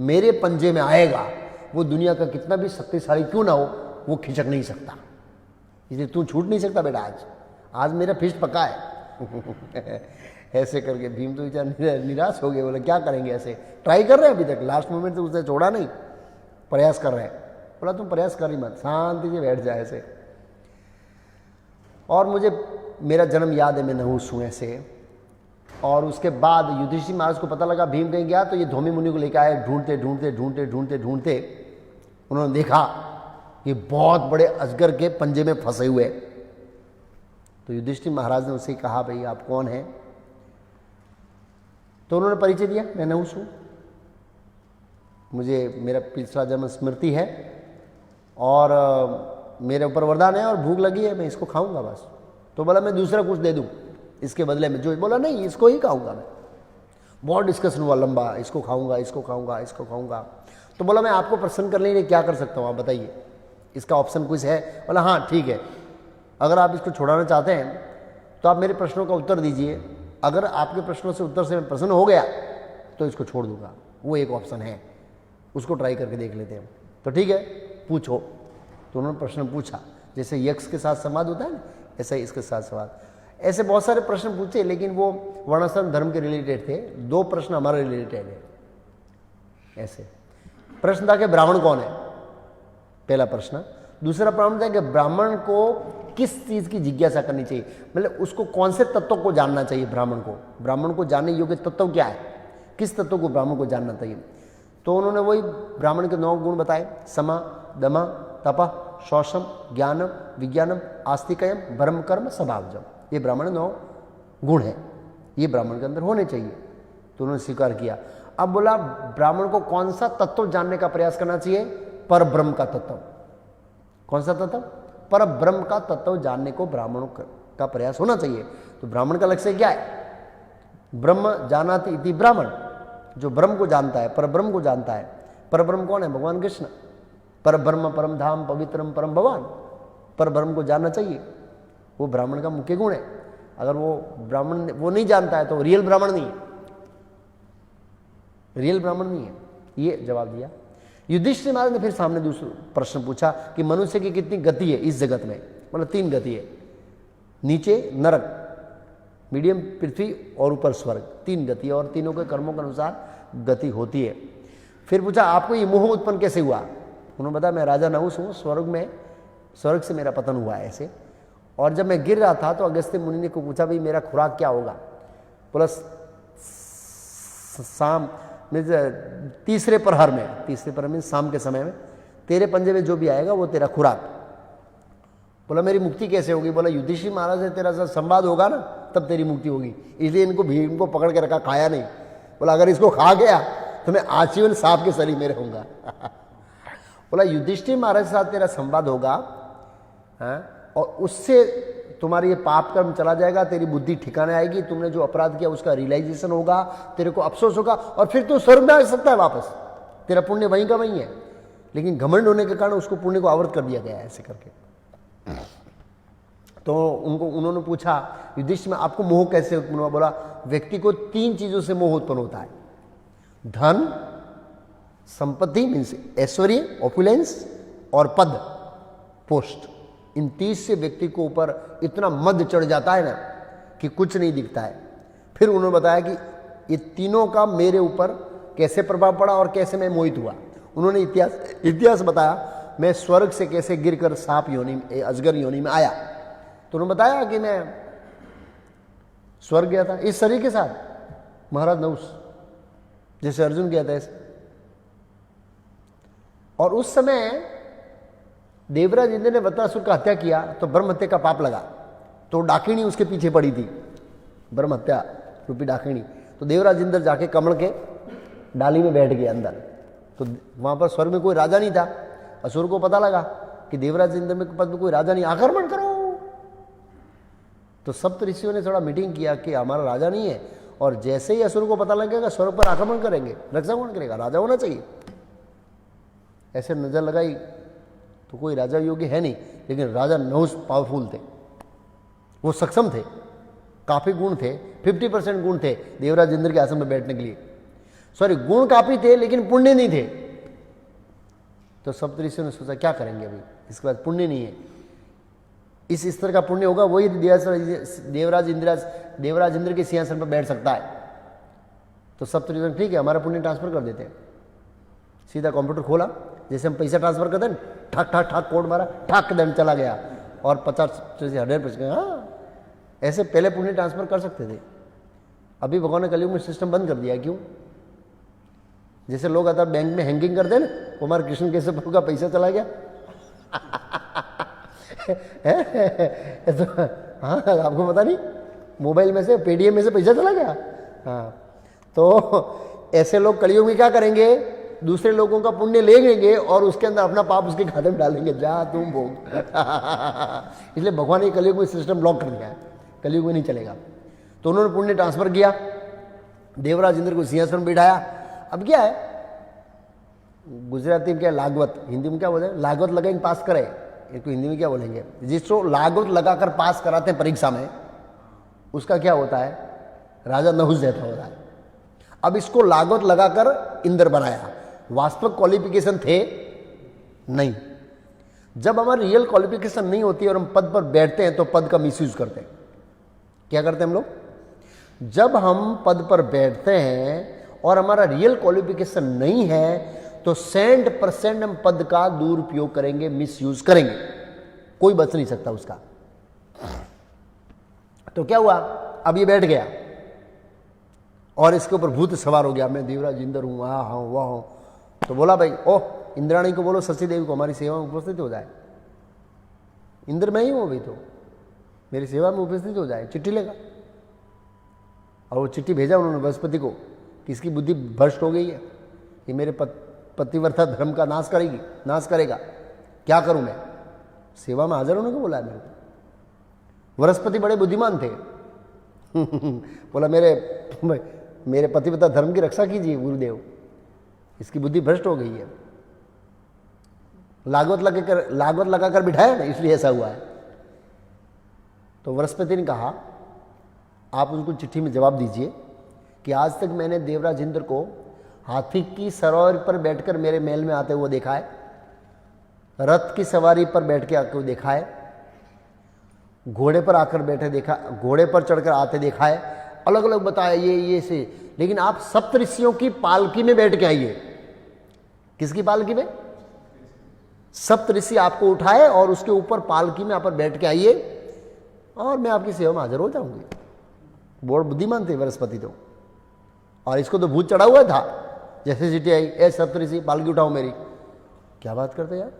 Speaker 1: मेरे पंजे में आएगा, वो दुनिया का कितना भी शक्तिशाली क्यों ना हो, वो खिंचक नहीं सकता। इसलिए तू छूट नहीं सकता बेटा, आज मेरा फिस्ट पका है। ऐसे करके भीम तो बेचारा निराश हो गए, बोले क्या करेंगे, ऐसे ट्राई कर रहे हैं अभी तक, लास्ट मोमेंट तो उसने छोड़ा नहीं, प्रयास कर रहे हैं। बोला तुम प्रयास कर ही मत, शांति से बैठ जाए ऐसे। और मुझे मेरा जन्म याद है, मैं नहुस हूँ ऐसे। और उसके बाद युधिष्ठिर महाराज को पता लगा भीम कहीं गया, तो ये धौमी मुनि को लेकर आए, ढूंढते उन्होंने देखा कि बहुत बड़े अजगर के पंजे में फंसे हुए। तो युधिष्ठिर महाराज ने उससे कहा, भाई आप कौन हैं? तो उन्होंने परिचय दिया, मैं नहुस हूँ, मुझे मेरा पिछला जन्म स्मृति है, और मेरे ऊपर वरदान है और भूख लगी है, मैं इसको खाऊंगा बस। तो बोला मैं दूसरा कुछ दे दूं इसके बदले में, जो बोला नहीं इसको ही खाऊंगा मैं। बहुत डिस्कशन हुआ लंबा, इसको खाऊंगा। तो बोला मैं आपको प्रसन्न करने के लिए क्या कर सकता हूँ, आप बताइए, इसका ऑप्शन कुछ है? बोला हाँ ठीक है, अगर आप इसको छुड़ाना चाहते हैं तो आप मेरे प्रश्नों का उत्तर दीजिए, अगर आपके प्रश्नों से उत्तर से मैं प्रसन्न हो गया तो इसको छोड़ दूंगा, वो एक ऑप्शन है, उसको ट्राई करके देख लेते हैं। तो ठीक है पूछो। तो उन्होंने प्रश्न पूछा, जैसे यक्ष के साथ संवाद होता है ना, ऐसा ही इसके साथ संवाद। ऐसे बहुत सारे प्रश्न पूछे, लेकिन वो वर्णाश्रम धर्म के रिलेटेड थे। 2 प्रश्न हमारे रिलेटेड है। ऐसे प्रश्न था कि ब्राह्मण कौन है, पहला प्रश्न। दूसरा प्रॉब्लम है कि ब्राह्मण को किस चीज़ की जिज्ञासा करनी चाहिए, मतलब उसको कौन से तत्वों को जानना चाहिए। ब्राह्मण को जानने योग्य तत्व क्या है, किस तत्व को ब्राह्मण को जानना चाहिए। तो उन्होंने वही ब्राह्मण के 9 गुण बताए, समा दमा तप शौषम ज्ञानम विज्ञानम आस्तिकयम ब्रह्म कर्म स्वभावजम। ये ब्राह्मण 9 गुण है, ये ब्राह्मण के अंदर होने चाहिए। तो उन्होंने स्वीकार किया। अब बोला ब्राह्मण को कौन सा तत्व जानने का प्रयास करना चाहिए, पर ब्रह्म का तत्व। कौन सा तत्व, पर ब्रह्म का तत्व जानने को ब्राह्मणों का प्रयास होना चाहिए। तो ब्राह्मण का लक्ष्य क्या है, ब्रह्म जानाति इति ब्राह्मण, जो ब्रह्म को जानता है, पर ब्रह्म को जानता है। पर ब्रह्म कौन है, भगवान कृष्ण। पर ब्रह्म परम धाम पवित्रम परम भगवान, पर ब्रह्म को जानना चाहिए, वो ब्राह्मण का मुख्य गुण है। अगर वो ब्राह्मण वो नहीं जानता है तो रियल ब्राह्मण नहीं है, रियल ब्राह्मण नहीं है। ये जवाब दिया। युधिष्ठिर महाराज ने फिर सामने दूसरा प्रश्न पूछा कि मनुष्य की कितनी गति है इस जगत में, मतलब 3 गति है, नीचे नरक, मीडियम पृथ्वी और ऊपर स्वर्ग, 3 गति है, और तीनों के कर्मों के अनुसार गति होती है। फिर पूछा आपको ये मोह उत्पन्न कैसे हुआ। उन्होंने बताया मैं राजा नहुष हूँ, स्वर्ग से मेरा पतन हुआ है ऐसे, और जब मैं गिर रहा था तो अगस्त्य मुनि ने को पूछा भाई मेरा खुराक क्या होगा। बोला शाम में तीसरे प्रहर में शाम के समय में तेरे पंजे में जो भी आएगा वो तेरा खुराक। बोला मेरी मुक्ति कैसे होगी। बोला युधिष्ठिर महाराज से तेरा साथ संवाद होगा ना तब तेरी मुक्ति होगी, इसलिए इनको भीड़ को पकड़ के रखा, खाया नहीं। बोला अगर इसको खा गया तो मैं आजीवन सांप के शरीर में रहूंगा। बोला युधिष्ठिर महाराज के साथ तेरा संवाद होगा और उससे तुम्हारी ये पाप कर्म चला जाएगा, तेरी बुद्धि ठिकाने आएगी, तुमने जो अपराध किया उसका रियलाइजेशन होगा, तेरे को अफसोस होगा, और फिर तू स्वर्ग में आ सकता है वापस, तेरा पुण्य वहीं का वहीं है। लेकिन घमंड होने के कारण उसको पुण्य को आवृत कर दिया गया है ऐसे करके। तो उन्होंने पूछा युधिष्ठिर में आपको मोह कैसे उत्पन्न हुआ। बोला व्यक्ति को 3 चीजों से मोह उत्पन्न होता है, धन संपत्ति मीन्स ऐश्वर्य ऑपुलेंस, और पद पोस्ट। इन 30 से व्यक्ति को ऊपर इतना मद चढ़ जाता है ना कि कुछ नहीं दिखता है। फिर उन्होंने बताया कि ये तीनों का मेरे ऊपर कैसे प्रभाव पड़ा और कैसे मैं मोहित हुआ। उन्होंने इतिहास बताया, मैं स्वर्ग से कैसे गिरकर सांप योनि में, अजगर योनि में आया। तो उन्होंने बताया कि मैं स्वर्ग गया था इस शरीर के साथ, महाराज नहुष, जैसे अर्जुन गया था ऐसे। और उस समय देवराज इंद्र ने वत्सासुर का हत्या किया तो ब्रह्म हत्या का पाप लगा, तो डाकिनी उसके पीछे पड़ी थी, ब्रह्म हत्या रूपी डाकिनी। तो देवराज इंद्र जाके कमल के डाली में बैठ गए अंदर। तो वहां पर स्वर्ग में कोई राजा नहीं था। असुर को पता लगा कि देवराज इंद्र में पद में कोई राजा नहीं, आक्रमण करो। तो सप्त ऋषियों ने थोड़ा मीटिंग किया कि हमारा राजा नहीं है, और जैसे ही असुर को पता लगेगा स्वर्ग पर आक्रमण करेंगे, रक्षा कौन करेगा, राजा होना चाहिए। ऐसे नजर लगाई तो कोई राजा योग्य है नहीं, लेकिन राजा नहुष पावरफुल थे, वो सक्षम थे, काफी गुण थे, 50% गुण थे देवराज इंद्र के आसन में बैठने के लिए। सॉरी, गुण काफी थे लेकिन पुण्य नहीं थे। तो सप्तऋषियों ने सोचा क्या करेंगे अभी, इसके बाद पुण्य नहीं है, इस स्तर का पुण्य होगा वही देवराज इंद्र के सिंहासन पर बैठ सकता है। तो सप्तऋषियों ने ठीक है हमारा पुण्य ट्रांसफर कर देते हैं। सीधा कंप्यूटर खोला, जैसे हम पैसा ट्रांसफर करते हैं, ठक ठक ठक कोड मारा, ठक दंड चला गया, और 50 से 100%। हाँ, ऐसे पहले पुण्य ट्रांसफर कर सकते थे। अभी भगवान ने कलयुग में सिस्टम बंद कर दिया। क्यों? जैसे लोग आता बैंक में हैंगिंग करते हैं ना, कुमार कृष्ण कैसे प्रभु का पैसा चला गया। तो हाँ, आपको पता नहीं, मोबाइल में से पेटीएम में से पैसा चला गया। हाँ, तो ऐसे लोग कलयुग में क्या करेंगे, दूसरे लोगों का पुण्य ले लेंगे और उसके अंदर अपना पाप उसके खाते में डालेंगे, जा तुम भोग। इसलिए भगवान ने कलयुग में सिस्टम ब्लॉक कर दिया है, कलयुग में नहीं चलेगा। तो उन्होंने पुण्य ट्रांसफर किया, देवराज इंद्र को सिंहासन में बिठाया। अब क्या है, गुजराती में क्या है, लागवत, हिंदी में क्या बोले, लागवत लगाएंगे पास करे, इसको हिंदी में क्या बोलेंगे, जिसको लागवत लगाकर पास कराते हैं परीक्षा में, उसका क्या होता है, राजा नहुष जैसा होता है। अब इसको लागवत लगाकर इंद्र बनाया, वास्तविक क्वालिफिकेशन थे नहीं। जब हमारी रियल क्वालिफिकेशन नहीं होती और हम पद पर बैठते हैं तो पद का मिसयूज करते हैं। क्या करते हैं हम लोग, जब हम पद पर बैठते हैं और हमारा रियल क्वालिफिकेशन नहीं है तो 100% हम पद का दुरुपयोग करेंगे, मिस यूज करेंगे, कोई बच नहीं सकता उसका। तो क्या हुआ, अब ये बैठ गया और इसके ऊपर भूत सवार हो गया, मैं देवराज इंद्र हूं, वहां हूं वहां हूं। तो बोला भाई ओह इंद्राणी को बोलो शशि देवी को हमारी सेवा में उपस्थित हो जाए। इंद्र मैं ही हूं अभी, तो मेरी सेवा में उपस्थित हो जाए, चिट्ठी लेगा। और वो चिट्ठी भेजा उन्होंने बृहस्पति को कि इसकी बुद्धि भ्रष्ट हो गई है, ये मेरे पतिव्रता धर्म का नाश करेगा, क्या करूं मैं। सेवा में हाजिर होने को बोला है मेरे को। बृहस्पति बड़े बुद्धिमान थे बोला मेरे पतिव्रता धर्म की रक्षा कीजिए गुरुदेव, इसकी बुद्धि भ्रष्ट हो गई है। लागवत लगाकर बिठाया ना, इसलिए ऐसा हुआ है। तो बृहस्पति ने कहा आप उनको चिट्ठी में जवाब दीजिए कि आज तक मैंने देवराज इंद्र को हाथी की सवारी पर बैठकर मेरे महल में आते हुए देखा है, रथ की सवारी पर बैठ के आकर देखा है, घोड़े पर आकर बैठे देखा, घोड़े पर चढ़कर आते देखा है, अलग अलग बताया ये से। लेकिन आप सप्तऋषियों की पालकी में बैठ के आइए। किसकी पालकी में? सप्तऋषि आपको उठाए और उसके ऊपर पालकी में आप बैठ के आइए और मैं आपकी सेवा में हाजिर हो जाऊंगी। बहुत बुद्धिमान थे बृहस्पति तो। और इसको तो भूत चढ़ा हुआ था, जैसे चिट्ठी आई ए सप्तऋषि पालकी उठाओ मेरी। क्या बात करते यार,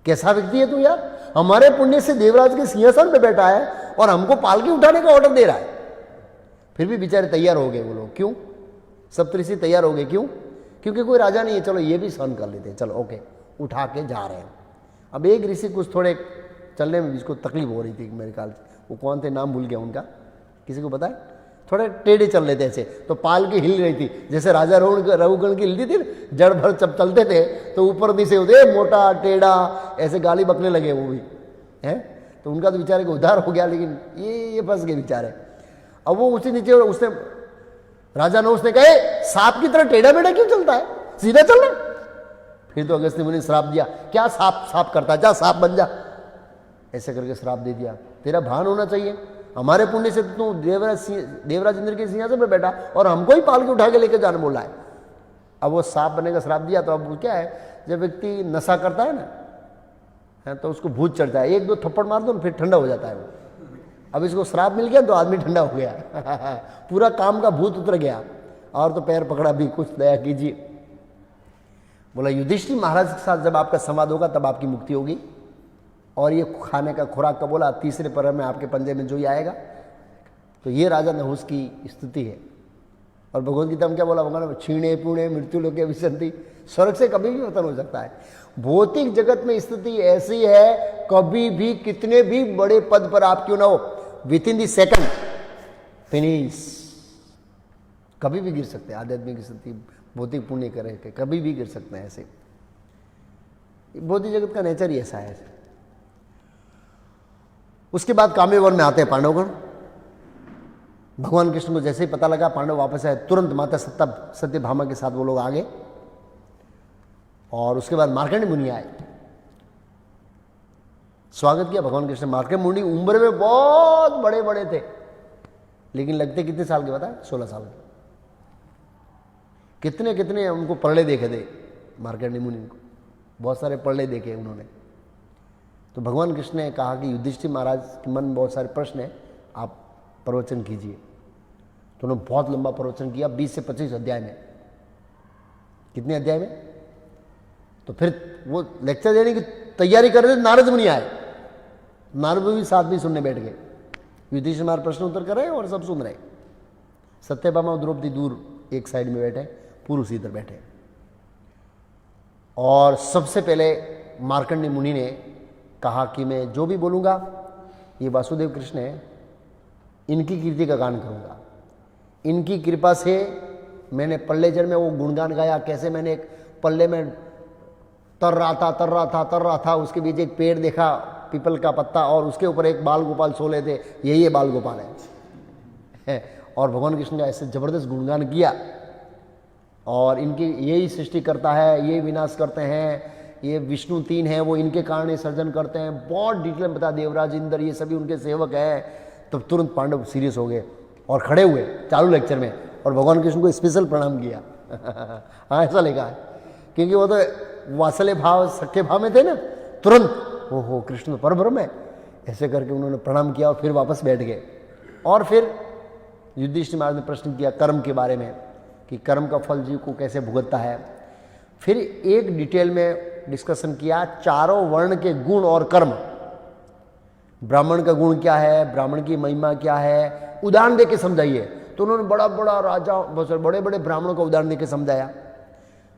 Speaker 1: कैसा व्यक्ति है तू यार, हमारे पुण्य से देवराज के सिंहासन पे बैठा है और हमको पालकी उठाने का ऑर्डर दे रहा है। फिर भी बेचारे तैयार हो गए वो लोग। क्यों? सप्तऋषि तैयार हो गए, क्यों? क्योंकि कोई राजा नहीं है, चलो ये भी सहन कर लेते हैं, चलो ओके, उठा के जा रहे हैं। अब एक ऋषि कुछ थोड़े चलने में जिसको तकलीफ हो रही थी मेरे ख्याल से, वो कौन थे नाम भूल गया उनका, किसी को पता है? थोड़े टेढ़े चल रहे थे ऐसे, तो पालकी हिल रही थी जैसे राजा रघुगण की हिलती थी, जड़ भर जब चलते थे तो ऊपर नीचे होते मोटा टेढ़ा ऐसे गाली बकने लगे वो भी हैं। तो उनका तो बेचारे को उद्धार हो गया, लेकिन ये फंस गए बेचारे। अब वो उसी नीचे उसने राजा ने उसने कहे सांप की तरह टेढ़ा बेढ़ा क्यों चलता है, सीधा चलना। फिर तो अगस्त्य मुनि ने श्राप दिया, क्या सांप करता है, जा सांप बन जा, ऐसे करके श्राप दे दिया। तेरा भान होना चाहिए, हमारे पुण्य से तू देवराज इंद्र के सिंहासन पर बैठा और हमको ही पालकी उठा के लेकर जाने बोला है। अब वो सांप बनने का श्राप दिया। तो अब क्या है, जब व्यक्ति नशा करता है ना तो उसको भूत चढ़ता है, एक दो थप्पड़ मार दो फिर ठंडा हो जाता है वो। अब इसको श्राप मिल गया तो आदमी ठंडा हो गया पूरा काम का भूत उतर गया और तो पैर पकड़ा भी, कुछ दया कीजिए। बोला युधिष्ठिर महाराज के साथ जब आपका संवाद होगा तब आपकी मुक्ति होगी। और ये खाने का खुराक का बोला, तीसरे पहर में आपके पंजे में जो ही आएगा। तो ये राजा नहुस की स्थिति है। और भगवद गीता में क्या बोला भगवान, क्षीणे पुणे मृत्यु लोके विसंति, स्वर्ग से कभी भी पतन हो सकता है। भौतिक जगत में स्थिति ऐसी है, कभी भी कितने भी बड़े पद पर आप क्यों ना हो, with in the second finish, कभी भी गिर सकते हैं। आध्यात्मिक स्थिति भौतिक पुण्य करे के कभी भी गिर सकते हैं। ऐसे भौतिक जगत का नेचर ही ऐसा है। उसके बाद काम्यवन में आते हैं पांडवगण। भगवान कृष्ण को जैसे ही पता लगा पांडव वापस आए, तुरंत माता सत्यभामा के साथ वो लोग आ गए। और उसके बाद मार्कंडेय मुनि आए, स्वागत किया भगवान कृष्ण। मार्कंडेय मुनि उम्र में बहुत बड़े बड़े थे, लेकिन लगते कितने साल के बताए, 16 साल के। कितने कितने उनको पढ़े देखे थे मार्कंडेय मुनि को, बहुत सारे पढ़े देखे उन्होंने। तो भगवान कृष्ण ने कहा कि युधिष्ठिर महाराज के मन में बहुत सारे प्रश्न हैं, आप प्रवचन कीजिए। तो उन्होंने बहुत लंबा प्रवचन किया, 20 से 25 अध्याय में। कितने अध्याय में? तो फिर वो लेक्चर देने की तैयारी कर रहे थे, नारद मुनि आए। नारद मुनि साथ भी सुनने बैठ गए। युधिष्ठिर महाराज प्रश्न उत्तर कर रहे हैं और सब सुन रहे। सत्यभामा और द्रौपदी दूर एक साइड में बैठे, पुरुष इधर बैठे। और सबसे पहले मार्कंडेय मुनि ने कहा कि मैं जो भी बोलूँगा, ये वासुदेव कृष्ण है, इनकी कीर्ति का गान करूँगा। इनकी कृपा से मैंने पल्ले जड़ में वो गुणगान गाया, कैसे मैंने एक पल्ले में तर रहा था, उसके बीच एक पेड़ देखा पीपल का पत्ता और उसके ऊपर एक बाल गोपाल सोले थे, यही बाल गोपाल है। और भगवान कृष्ण का ऐसे जबरदस्त गुणगान किया। और इनकी यही सृष्टि करता है, ये विनाश करते हैं, ये विष्णु 3 हैं, वो इनके कारण ही सर्जन करते हैं। बहुत डिटेल में बता, देवराज इंद्र ये सभी उनके सेवक हैं। तब तुरंत पांडव सीरियस हो गए और खड़े हुए चालू लेक्चर में और भगवान कृष्ण को स्पेशल प्रणाम किया हाँ, ऐसा लिखा है क्योंकि वो तो वात्सल्य भाव सख्य भाव में थे ना, तुरंत ओहो कृष्ण परब्रह्म है, ऐसे करके उन्होंने प्रणाम किया और फिर वापस बैठ गए। और फिर युधिष्ठिर महाराज ने प्रश्न किया कर्म के बारे में कि कर्म का फल जीव को कैसे भुगतता है। फिर एक डिटेल में डिस्कशन किया चारों वर्ण के गुण और कर्म, ब्राह्मण का गुण क्या है, ब्राह्मण की महिमा क्या है, उदाहरण देके समझाइए। तो उन्होंने बड़ा बड़ा राजा, बड़े बड़े ब्राह्मणों का उदाहरण देके समझाया।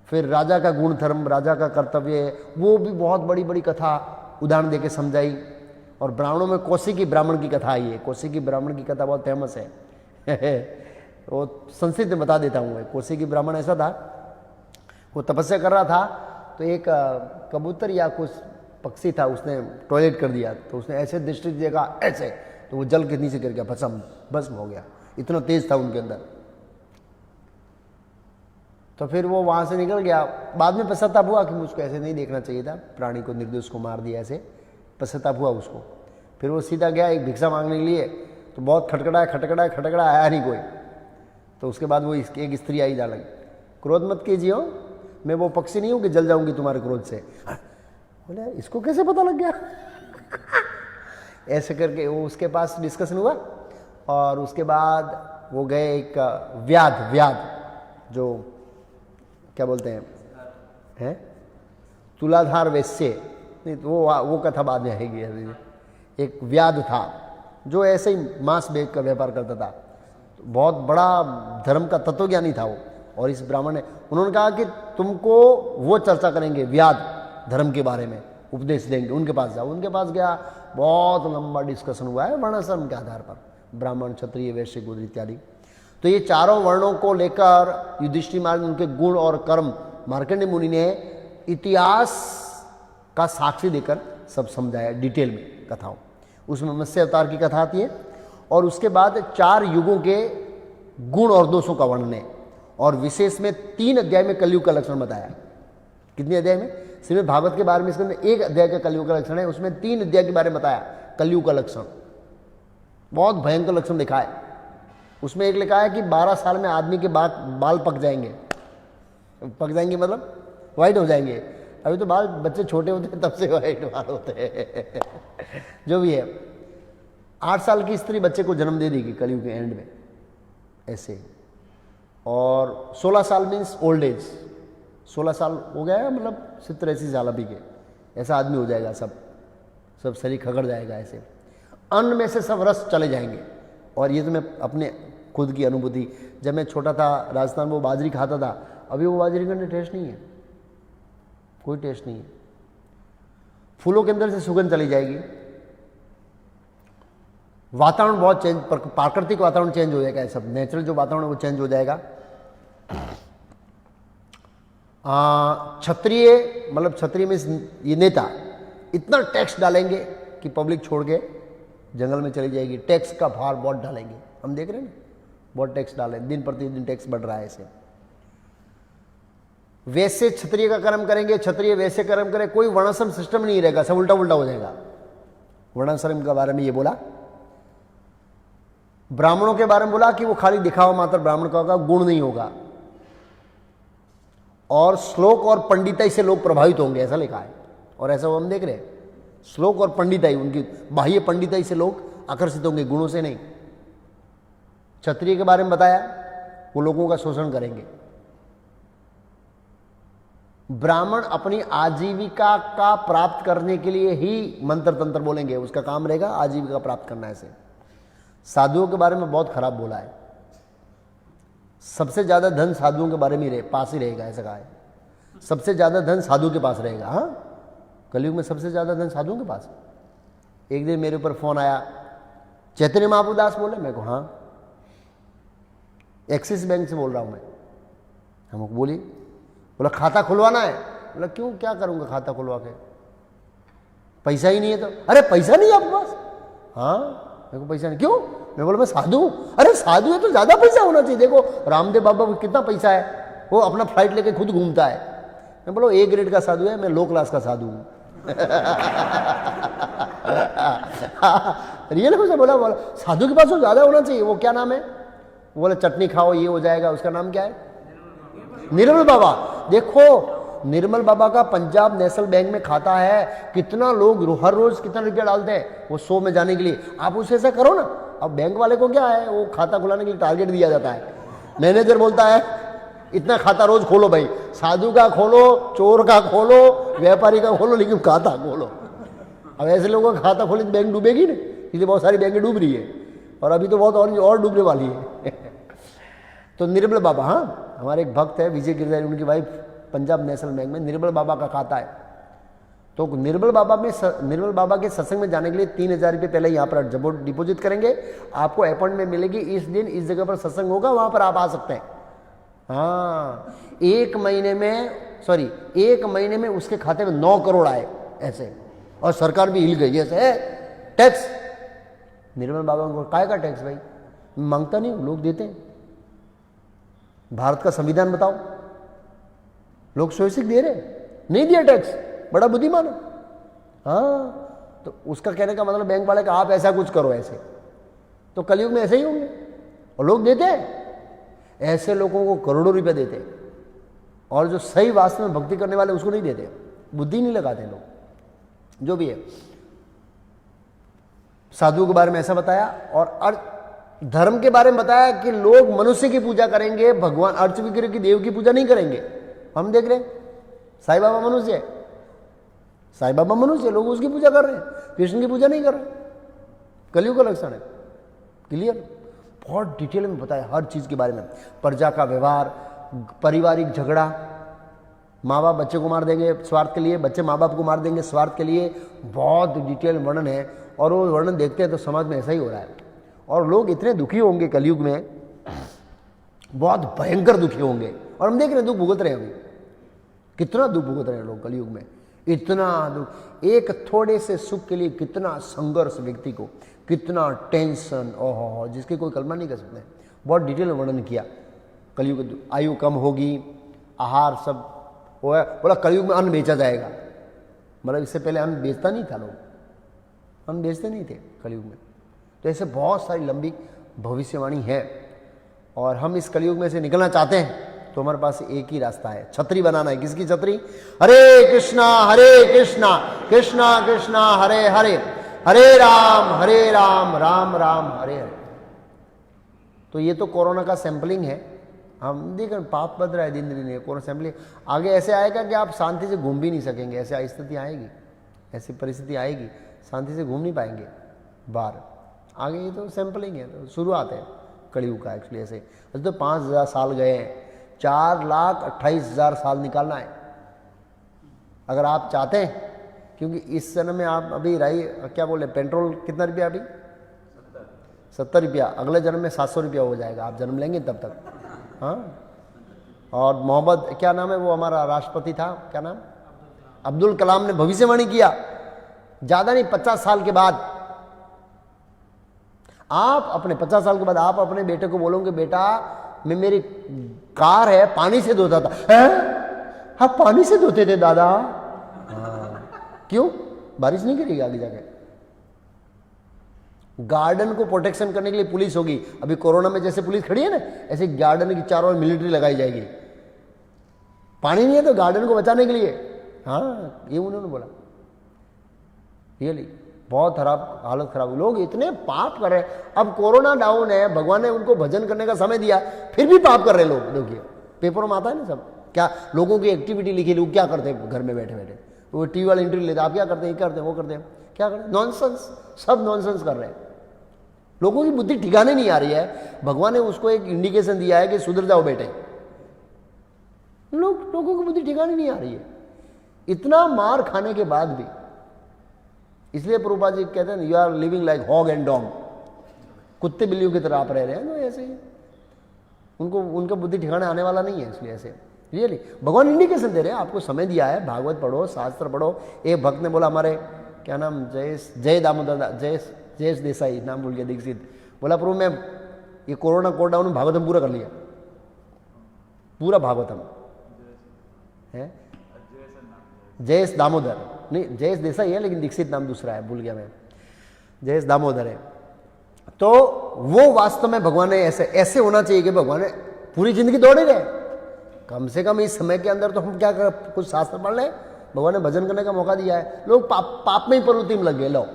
Speaker 1: फिर राजा का गुण धर्म, राजा का कर्तव्य, वो भी बहुत बड़ी बड़ी कथा उदाहरण देके समझाई। और ब्राह्मणों में कौशिकी ब्राह्मण की कथा आई है, कौशिकी ब्राह्मण की कथा बहुत फेमस है वो संस्कृत में बता देता हूँ। कौशिकी ब्राह्मण ऐसा था, वो तपस्या कर रहा था तो एक कबूतर या कुछ पक्षी था, उसने टॉयलेट कर दिया, तो उसने ऐसे दृष्टि देखा ऐसे, तो वो जल के नीचे गिर गया, भस्म हो गया, इतना तेज था उनके अंदर। तो फिर वो वहां से निकल गया। बाद में पश्चाताप हुआ कि मुझको ऐसे नहीं देखना चाहिए था, प्राणी को निर्दोष को मार दिया, ऐसे पश्चाताप हुआ उसको। फिर वो सीधा गया एक भिक्षा मांगने के लिए, तो बहुत खटखड़ा आया नहीं कोई। तो उसके बाद वो एक स्त्री आई, जा लगी, क्रोध मत कीजिए हो, मैं वो पक्षी नहीं हूं कि जल जाऊंगी तुम्हारे क्रोध से। बोले इसको कैसे पता लग गया ऐसे करके वो उसके पास डिस्कशन हुआ। और उसके बाद वो गए एक व्याध जो क्या बोलते हैं तुलाधार वैश्य, नहीं तो वो कथा बाद में आएगी। एक व्याध था जो ऐसे ही मांस बेच का व्यापार करता था, तो बहुत बड़ा धर्म का तत्वज्ञानी था वो। और इस ब्राह्मण ने, उन्होंने कहा कि तुमको वो चर्चा करेंगे व्याध धर्म के बारे में, उपदेश देंगे, उनके पास जाओ। उनके पास गया, बहुत लंबा डिस्कशन हुआ है वर्णाश्रम के आधार पर, ब्राह्मण क्षत्रिय वैश्य शूद्र इत्यादि। तो ये चारों वर्णों को लेकर युधिष्ठिर महाराज, उनके गुण और कर्म मार्कंडेय मुनि ने इतिहास का साक्षी देकर सब समझाया डिटेल में कथाओं। उसमें मत्स्य अवतार की कथा आती है, और उसके बाद 4 युगों के गुण और दोषों का वर्णन है, और विशेष में 3 अध्याय में कलयुग का लक्षण बताया। कितने अध्याय में? श्रीमद् भागवत के बारे में इसके अंदर 1 अध्याय का कलयुग का लक्षण है, उसमें 3 अध्याय के बारे में बताया कलयुग का लक्षण। बहुत भयंकर लक्षण लिखा है उसमें। एक लिखा है कि 12 साल में आदमी के बाल पक जाएंगे मतलब वाइट हो जाएंगे। अभी तो बाल बच्चे छोटे होते हैं तब से वाइट बाल होते हैं जो भी है। 8 साल की स्त्री बच्चे को जन्म दे देगी कलयुग के एंड में ऐसे। और 16 साल मीन्स ओल्ड एज, 16 साल हो गया है मतलब 70-80 साल अभी के, ऐसा आदमी हो जाएगा, सब शरीर खगड़ जाएगा ऐसे। अन्न में से सब रस चले जाएंगे। और ये तो मैं अपने खुद की अनुभूति, जब मैं छोटा था राजस्थान में वो बाजरी खाता था, अभी वो बाजरी का टेस्ट नहीं है, कोई टेस्ट नहीं है। फूलों के अंदर से सुगंध चली जाएगी, वातावरण बहुत चेंज, प्राकृतिक वातावरण चेंज हो जाएगा, सब नेचुरल जो वातावरण है वो चेंज हो जाएगा। क्षत्रिय मतलब क्षत्रिय में ये नेता इतना टैक्स डालेंगे कि पब्लिक छोड़ के जंगल में चली जाएगी। टैक्स का भार बहुत डालेंगे, हम देख रहे हैं ना, बहुत टैक्स डाले, दिन प्रतिदिन टैक्स बढ़ रहा है ऐसे। वैसे क्षत्रिय का कर्म करेंगे, क्षत्रिय वैसे कर्म करे, कोई वर्णाश्रम सिस्टम नहीं रहेगा, सब उल्टा उल्टा हो जाएगा। वर्णाश्रम के बारे में ये बोला। ब्राह्मणों के बारे में बोला कि वो खाली दिखावा मात्र ब्राह्मण का होगा, गुण नहीं होगा। और श्लोक और पंडिताई से लोग प्रभावित होंगे, ऐसा लिखा है। और ऐसा वो हम देख रहे हैं, श्लोक और पंडिताई, उनकी बाह्य पंडिताई से लोग आकर्षित होंगे, गुणों से नहीं। क्षत्रिय के बारे में बताया, वो लोगों का शोषण करेंगे। ब्राह्मण अपनी आजीविका का प्राप्त करने के लिए ही मंत्र तंत्र बोलेंगे, उसका काम रहेगा आजीविका प्राप्त करना। ऐसे साधुओं के बारे में बहुत खराब बोला है, सबसे ज्यादा धन साधुओं के बारे में पास ही रहेगा, ऐसा कहा है। सबसे ज्यादा धन साधु के पास रहेगा। हाँ, कलयुग में सबसे ज्यादा धन साधुओं के पास। एक दिन मेरे ऊपर फोन आया, चैतन्य महाप्रभु दास बोले। मैं को हाँ, एक्सिस बैंक से बोल रहा हूं मैं। हमको बोली, बोला खाता खुलवाना है। बोला क्यों, क्या करूंगा खाता खुलवा के, पैसा ही नहीं है। तो अरे पैसा नहीं है आपके पास? हाँ, मेरे को पैसा नहीं। क्यों? मैं बोला मैं साधु हूं। अरे साधु है तो ज्यादा पैसा होना चाहिए। देखो रामदेव बाबा को कितना पैसा है, वो अपना फ्लाइट लेके खुद घूमता है। मैं बोला ए ग्रेड का साधु है, मैं लो क्लास का साधु हूं रियल में बोला साधु के पास तो ज्यादा होना चाहिए। वो क्या नाम है? बोले चटनी खाओ ये हो जाएगा। उसका नाम क्या है? निर्मल बाबा। देखो निर्मल बाबा का पंजाब नेशनल बैंक में खाता है, कितना लोग हर रोज कितना रुपया डालते हैं वो शो में जाने के लिए। आप उसे ऐसा करो ना। अब बैंक वाले को क्या है, वो खाता खुलाने के लिए टारगेट दिया जाता है, मैनेजर बोलता है इतना खाता रोज खोलो भाई, साधु का खोलो, चोर का खोलो, व्यापारी का खोलो, लेकिन खाता खोलो। अब ऐसे लोगों का खाता खोले तो बैंक डूबेगी ना, इसलिए बहुत सारी बैंकें डूब रही है, और अभी तो बहुत और डूबने वाली है। तो निर्मल बाबा, हाँ हमारे एक भक्त है विजय गिरधारी, उनकी वाइफ पंजाब नेशनल बैंक में निर्मल बाबा का खाता है। तो निर्मल बाबा के सत्संग में जाने के लिए 3,000 रुपये पहले यहाँ पर जब डिपॉजिट करेंगे आपको अपॉइंटमेंट मिलेगी, इस दिन इस जगह पर सत्संग होगा, वहाँ पर आप आ सकते हैं। हाँ, एक महीने में उसके खाते में 9 करोड़ आए ऐसे, और सरकार भी हिल गई ऐसे। टैक्स निर्मल बाबा को काय का टैक्स भाई, मांगता नहीं, लोग देते हैं। भारत का संविधान बताओ, लोग स्वैच्छिक दे रहे, नहीं दिया टैक्स, बड़ा बुद्धिमान है। हाँ, तो उसका कहने का मतलब बैंक वाले का आप ऐसा कुछ करो ऐसे, तो कलयुग में ऐसे ही होंगे, और लोग देते हैं। ऐसे लोगों को करोड़ों रुपए देते हैं, और जो सही वास्तव में भक्ति करने वाले उसको नहीं देते, बुद्धि नहीं लगाते लोग। जो भी है, साधु के बारे में ऐसा बताया, और धर्म के बारे में बताया कि लोग मनुष्य की पूजा करेंगे, भगवान अर्च विग्रह की देव की पूजा नहीं करेंगे। हम देख रहे हैं साईं बाबा मनुष्य है, साईं बाबा मनुष्य, लोग उसकी पूजा कर रहे हैं, कृष्ण की पूजा नहीं कर रहे। कलयुग का लक्षण है, क्लियर। बहुत डिटेल में बताया हर चीज के बारे में, प्रजा का व्यवहार, पारिवारिक झगड़ा, माँ बाप बच्चे को मार देंगे स्वार्थ के लिए, बच्चे माँ बाप को मार देंगे स्वार्थ के लिए, बहुत डिटेल वर्णन है। और वो वर्णन देखते हैं तो समाज में ऐसा ही हो रहा है, और लोग इतने दुखी होंगे कलयुग में, बहुत भयंकर दुखी होंगे। और हम देख रहे हैं दुख भुगत रहे हैं, अभी कितना दुख भुगत रहे हैं लोग कलयुग में, इतना दुख। एक थोड़े से सुख के लिए कितना संघर्ष व्यक्ति को, कितना टेंशन, ओहो, जिसकी कोई कल्पना नहीं कर सकते। बहुत डिटेल में वर्णन किया। कलयुग आयु कम होगी, आहार सब वो है, बोला कलयुग में अन्न बेचा जाएगा। मतलब इससे पहले अन्न बेचता नहीं था, लोग अन्न बेचते नहीं थे कलयुग में। तो ऐसे बहुत सारी लंबी भविष्यवाणी है, और हम इस कलयुग में से निकलना चाहते हैं तो हमारे पास एक ही रास्ता है, छतरी बनाना है। किसकी छतरी? हरे कृष्णा कृष्णा कृष्णा हरे हरे, हरे राम राम राम हरे हरे। तो ये तो कोरोना का सैंपलिंग है, हम देख पाप बद रहा है दिन दिन, कोरोना सैंपलिंग। आगे ऐसे आएगा कि आप शांति से घूम भी नहीं सकेंगे, ऐसी स्थिति आएगी, ऐसी परिस्थिति आएगी, शांति से घूम नहीं पाएंगे बाहर। आगे ये तो सैंपलिंग है, तो शुरुआत है कलयुग का एक्चुअली। ऐसे तो 5,000 साल गए हैं, 4,28,000 साल निकालना है अगर आप चाहते हैं। क्योंकि इस जन्म में आप अभी क्या बोले, पेट्रोल कितना रुपया अभी? 70 रुपया। अगले जन्म में 700 रुपया हो जाएगा, आप जन्म लेंगे तब तक। हाँ, और मोहम्मद क्या नाम है वो हमारा राष्ट्रपति था, क्या नाम? अब्दुल कलाम ने भविष्यवाणी किया, ज्यादा नहीं 50 साल के बाद आप अपने 50 साल के बाद आप अपने बेटे को बोलोगे, बेटा मैं मेरी कार है पानी से धोता था। आप पानी से धोते थे दादा? क्यों? बारिश नहीं गिरेगी आगे जाके। गार्डन को प्रोटेक्शन करने के लिए पुलिस होगी। अभी कोरोना में जैसे पुलिस खड़ी है ना, ऐसे गार्डन की चारों ओर मिलिट्री लगाई जाएगी। पानी नहीं है तो गार्डन को बचाने के लिए। हाँ, ये उन्होंने बोला। रियली बहुत खराब हालत खराब हुई, लोग इतने पाप कर रहे हैं। अब कोरोना डाउन है, भगवान ने उनको भजन करने का समय दिया, फिर भी पाप कर रहे हैं लोग। देखिए पेपरों में आता है ना सब, क्या लोगों की एक्टिविटी लिखी, लोग क्या करते हैं घर में बैठे बैठे, वो टीवी वाले इंटरव्यू लेते, आप क्या करते हैं, ये करते हैं, वो करते हैं, क्या करते हैं, नॉनसेंस, सब नॉनसेंस कर रहे हैं। लोगों की बुद्धि ठिकाने नहीं आ रही है। भगवान ने उसको एक इंडिकेशन दिया है कि सुधर जाओ बेटे, लोगों की बुद्धि ठिकाने नहीं आ रही है, इतना मार खाने के बाद भी। इसलिए प्रभुपाद जी कहते हैं, you are living like hog and dog, कुत्ते बिल्लियों की तरह आप रह रहे हैं। तो ऐसे ही उनको उनका बुद्धि ठिकाने आने वाला नहीं है, इसलिए ऐसे रियली भगवान इंडिकेशन दे रहे हैं, आपको समय दिया है, भागवत पढ़ो, शास्त्र पढ़ो। एक भक्त ने बोला, हमारे क्या नाम, जय दामोदर, जयेश देसाई नाम भूल गया, दीक्षित, बोला प्रभु मैं ये कोरोना कोडाउन में भागवतम पूरा कर लिया, पूरा भागवतम है। जयेश दामोदर नहीं, जयेश देसाई है लेकिन दीक्षित नाम दूसरा है, भूल गया मैं, जयेश दामोदर है। तो वो वास्तव में भगवान ने ऐसे होना चाहिए कि भगवान ने पूरी जिंदगी दौड़े गए, कम से कम इस समय के अंदर तो हम क्या कर, कुछ शास्त्र पढ़ लें। भगवान ने भजन करने का मौका दिया है, लोग पाप में ही प्रवृत्ति में लग गए। लो,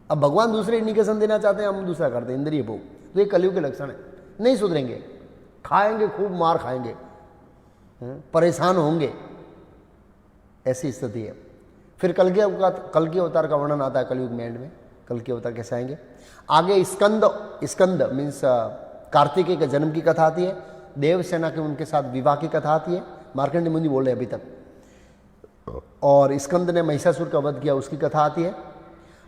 Speaker 1: अब भगवान दूसरे इंडिकेशन देना चाहते हैं, हम दूसरा करते हैं, इंद्रिय भोग। तो ये कलयुग के लक्षण है, नहीं सुधरेंगे, खाएंगे, खूब मार खाएंगे, परेशान होंगे, ऐसी स्थिति है। फिर कल के अवतार का वर्णन आता है कलयुग में, एंड में कल के अवतार कैसे आएंगे। आगे स्कंद मीन्स कार्तिकेय के जन्म की कथा आती है, देवसेना के उनके साथ विवाह की कथा आती है, मार्कंडेय मुनि बोल रहे अभी तक, और स्कंद ने महिषासुर का वध किया उसकी कथा आती है।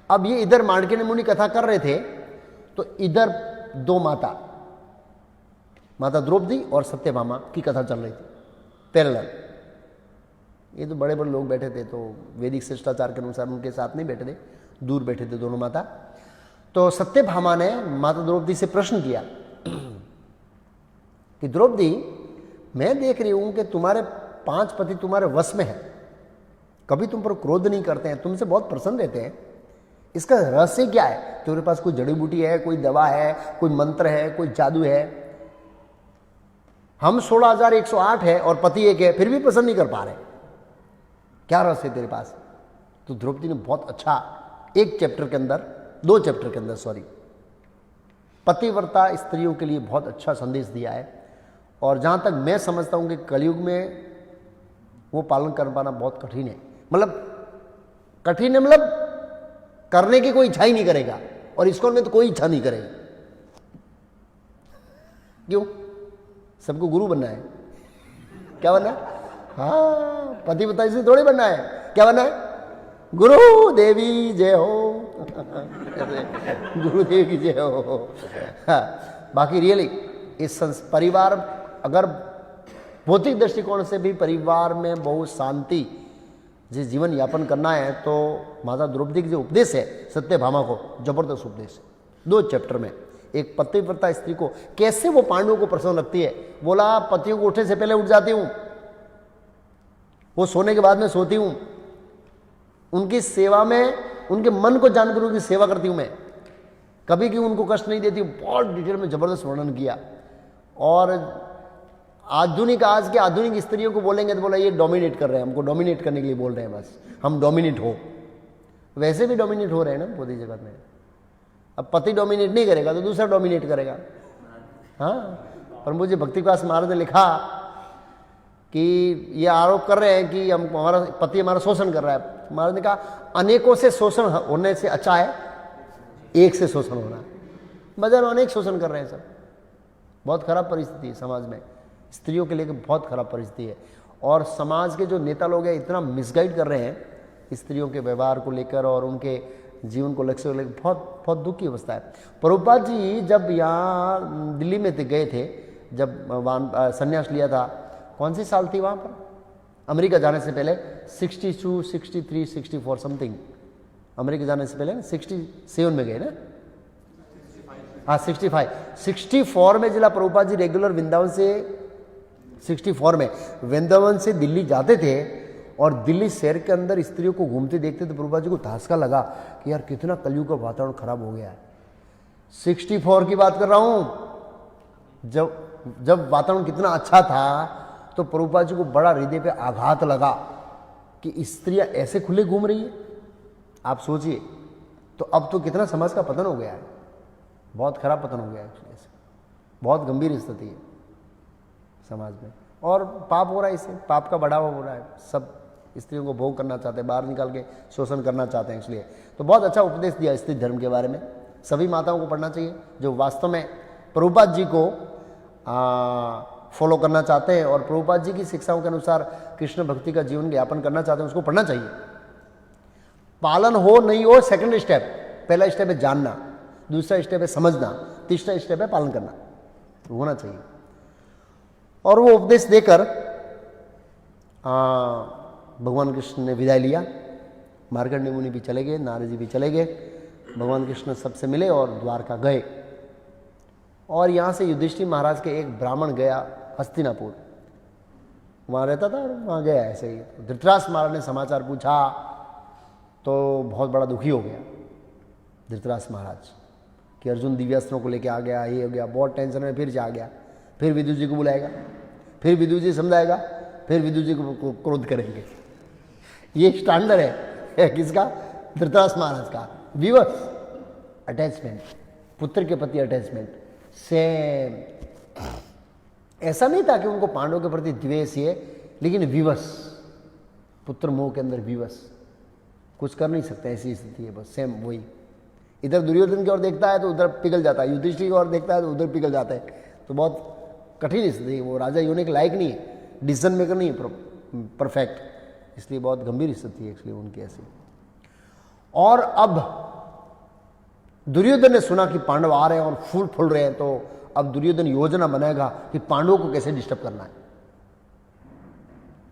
Speaker 1: अब ये इधर मार्कंडेय मुनि कथा कर रहे थे तो इधर दो माता द्रौपदी और सत्यभामा की कथा चल रही थी पैरेलल। ये तो बड़े बड़े लोग बैठे थे, तो वैदिक शिष्टाचार के अनुसार उनके साथ नहीं बैठे थे, दूर बैठे थे दोनों माता। तो सत्यभामा ने माता द्रौपदी से प्रश्न किया कि द्रौपदी, मैं देख रही हूं कि तुम्हारे 5 पति तुम्हारे वश में है, कभी तुम पर क्रोध नहीं करते हैं, तुमसे बहुत प्रसन्न रहते हैं, इसका रहस्य क्या है? तुम्हारे पास कोई जड़ी बूटी है, कोई दवा है, कोई मंत्र है, कोई जादू है? हम 16,108 है और पति एक है, फिर भी प्रसन्न नहीं कर पा रहे, क्या रहस्य तेरे पास? तो द्रौपदी ने बहुत अच्छा एक चैप्टर के अंदर, 2 चैप्टर के अंदर सॉरी, पतिव्रता स्त्रियों के लिए बहुत अच्छा संदेश दिया है। और जहां तक मैं समझता हूं कि कलयुग में वो पालन कर पाना बहुत कठिन है। मतलब कठिन है, मतलब करने की कोई इच्छा ही नहीं करेगा, और इस्कॉन में तो कोई इच्छा नहीं करेगी। क्यों? सबको गुरु बनना है। क्या बनना है? हाँ, पतिव्रता से थोड़ी बनना है। क्या बनना है? गुरु देवी जय हो गुरु देवी जय हो। हाँ, बाकी रियली इस परिवार, अगर भौतिक दृष्टिकोण से भी परिवार में बहुत शांति जिस जीवन यापन करना है, तो माता द्रौपदी के जो उपदेश है सत्यभामा को, जबरदस्त उपदेश है 2 चैप्टर में। एक पतिव्रता स्त्री को कैसे वो पांडवों को प्रसन्न रखती है। बोला, पतियों को उठने से पहले उठ जाती हूं, वो सोने के बाद में सोती हूं, उनकी सेवा में, उनके मन को जानकर उनकी सेवा करती हूं मैं, कभी भी उनको कष्ट नहीं देती हूं। बहुत डिटेल में जबरदस्त वर्णन किया। और आधुनिक, आज के आधुनिक स्त्रियों को बोलेंगे तो बोला ये डोमिनेट कर रहे हैं, हमको डोमिनेट करने के लिए बोल रहे हैं, बस हम डोमिनेट हो। वैसे भी डोमिनेट हो रहे हैं ना पूरी जगत में। अब पति डोमिनेट नहीं करेगा तो दूसरा डोमिनेट करेगा। हाँ, पर मुझे भक्ति विकास महाराज ने लिखा कि ये आरोप कर रहे हैं कि हम, हमारा पति हमारा शोषण कर रहा है। महाराज ने कहा, अनेकों से शोषण होने से अच्छा है एक से शोषण होना। बाजार में अनेक शोषण कर रहे हैं सब। बहुत खराब परिस्थिति है समाज में, स्त्रियों के लिए बहुत खराब परिस्थिति है। और समाज के जो नेता लोग हैं इतना मिसगाइड कर रहे हैं स्त्रियों के व्यवहार को लेकर और उनके जीवन को लक्ष्य को लेकर, बहुत बहुत दुख की अवस्था है। प्रभुपाद जी जब यहाँ दिल्ली में गए थे, जब संन्यास लिया था, कौन सी साल थी वहाँ पर? अमेरिका जाने से पहले 62, 63, 64 समथिंग, अमेरिका जाने से पहले 67 में गए ना। हाँ 64 में जिला प्रभुपाद जी रेगुलर वृंदावन से 64 में वृंदावन से दिल्ली जाते थे और दिल्ली शहर के अंदर स्त्रियों को घूमते देखते तो प्रभुपाद जी को धासका लगा कि यार कितना कलयुग का वातावरण खराब हो गया है। 64 की बात कर रहा हूं, जब वातावरण कितना अच्छा था तो प्रभुपाद जी को बड़ा हृदय पे आघात लगा कि स्त्रियां ऐसे खुले घूम रही है। आप सोचिए, तो अब तो कितना समाज का पतन हो गया है, बहुत खराब पतन हो गया है एक्चुअली, बहुत गंभीर स्थिति है समाज में। और पाप हो रहा है, इससे पाप का बढ़ावा हो रहा है। सब स्त्रियों को भोग करना चाहते हैं, बाहर निकाल के शोषण करना चाहते हैं। इसलिए तो बहुत अच्छा उपदेश दिया स्त्री धर्म के बारे में, सभी माताओं को पढ़ना चाहिए जो वास्तव में प्रभुपाद जी को फॉलो करना चाहते हैं और प्रभुपाद जी की शिक्षाओं के अनुसार कृष्ण भक्ति का जीवन यापन करना चाहते हैं, उसको पढ़ना चाहिए। पालन हो नहीं हो सेकंड स्टेप, पहला स्टेप है जानना, दूसरा स्टेप है समझना, तीसरा स्टेप है पालन करना, तो होना चाहिए। और वो उपदेश देकर भगवान कृष्ण ने विदाई लिया। मार्कंडेय मुनि भी चले गए, नारद जी भी चले गए, भगवान कृष्ण सबसे मिले और द्वारका गए। और यहाँ से युधिष्ठिर महाराज के एक ब्राह्मण गया हस्तिनापुर, वहाँ रहता था और वहाँ गया ऐसे ही। धृतराष्ट्र महाराज ने समाचार पूछा तो बहुत बड़ा दुखी हो गया धृतराष्ट्र महाराज कि अर्जुन दिव्यास्त्रों को लेके आ गया, ये हो गया, बहुत टेंशन में फिर जा गया। फिर विदुर जी को बुलाएगा, फिर विदुर जी समझाएगा, फिर विदुर जी को क्रोध करेंगे। ये स्टैंडर्ड है किसका? धृतराष्ट्र महाराज का। विवश अटैचमेंट, पुत्र के प्रति अटैचमेंट सेम। ऐसा नहीं था कि उनको पांडवों के प्रति द्वेष है, लेकिन विवश, पुत्र मोह के अंदर विवश, कुछ कर नहीं सकते, ऐसी स्थिति है बस। सेम वही, इधर दुर्योधन की ओर देखता है तो उधर पिघल जाता है, युधिष्ठिर की ओर देखता है तो उधर पिघल जाता है। तो बहुत कठिन स्थिति है, वो राजा होने के लायक नहीं है, डिसीजन मेकर नहीं है परफेक्ट, इसलिए बहुत गंभीर स्थिति है एक्चुअली उनकी ऐसी। और अब दुर्योधन ने सुना कि पांडव आ रहे हैं और फूल फूल रहे हैं, तो अब दुर्योधन योजना बनाएगा कि पांडवों को कैसे डिस्टर्ब करना है।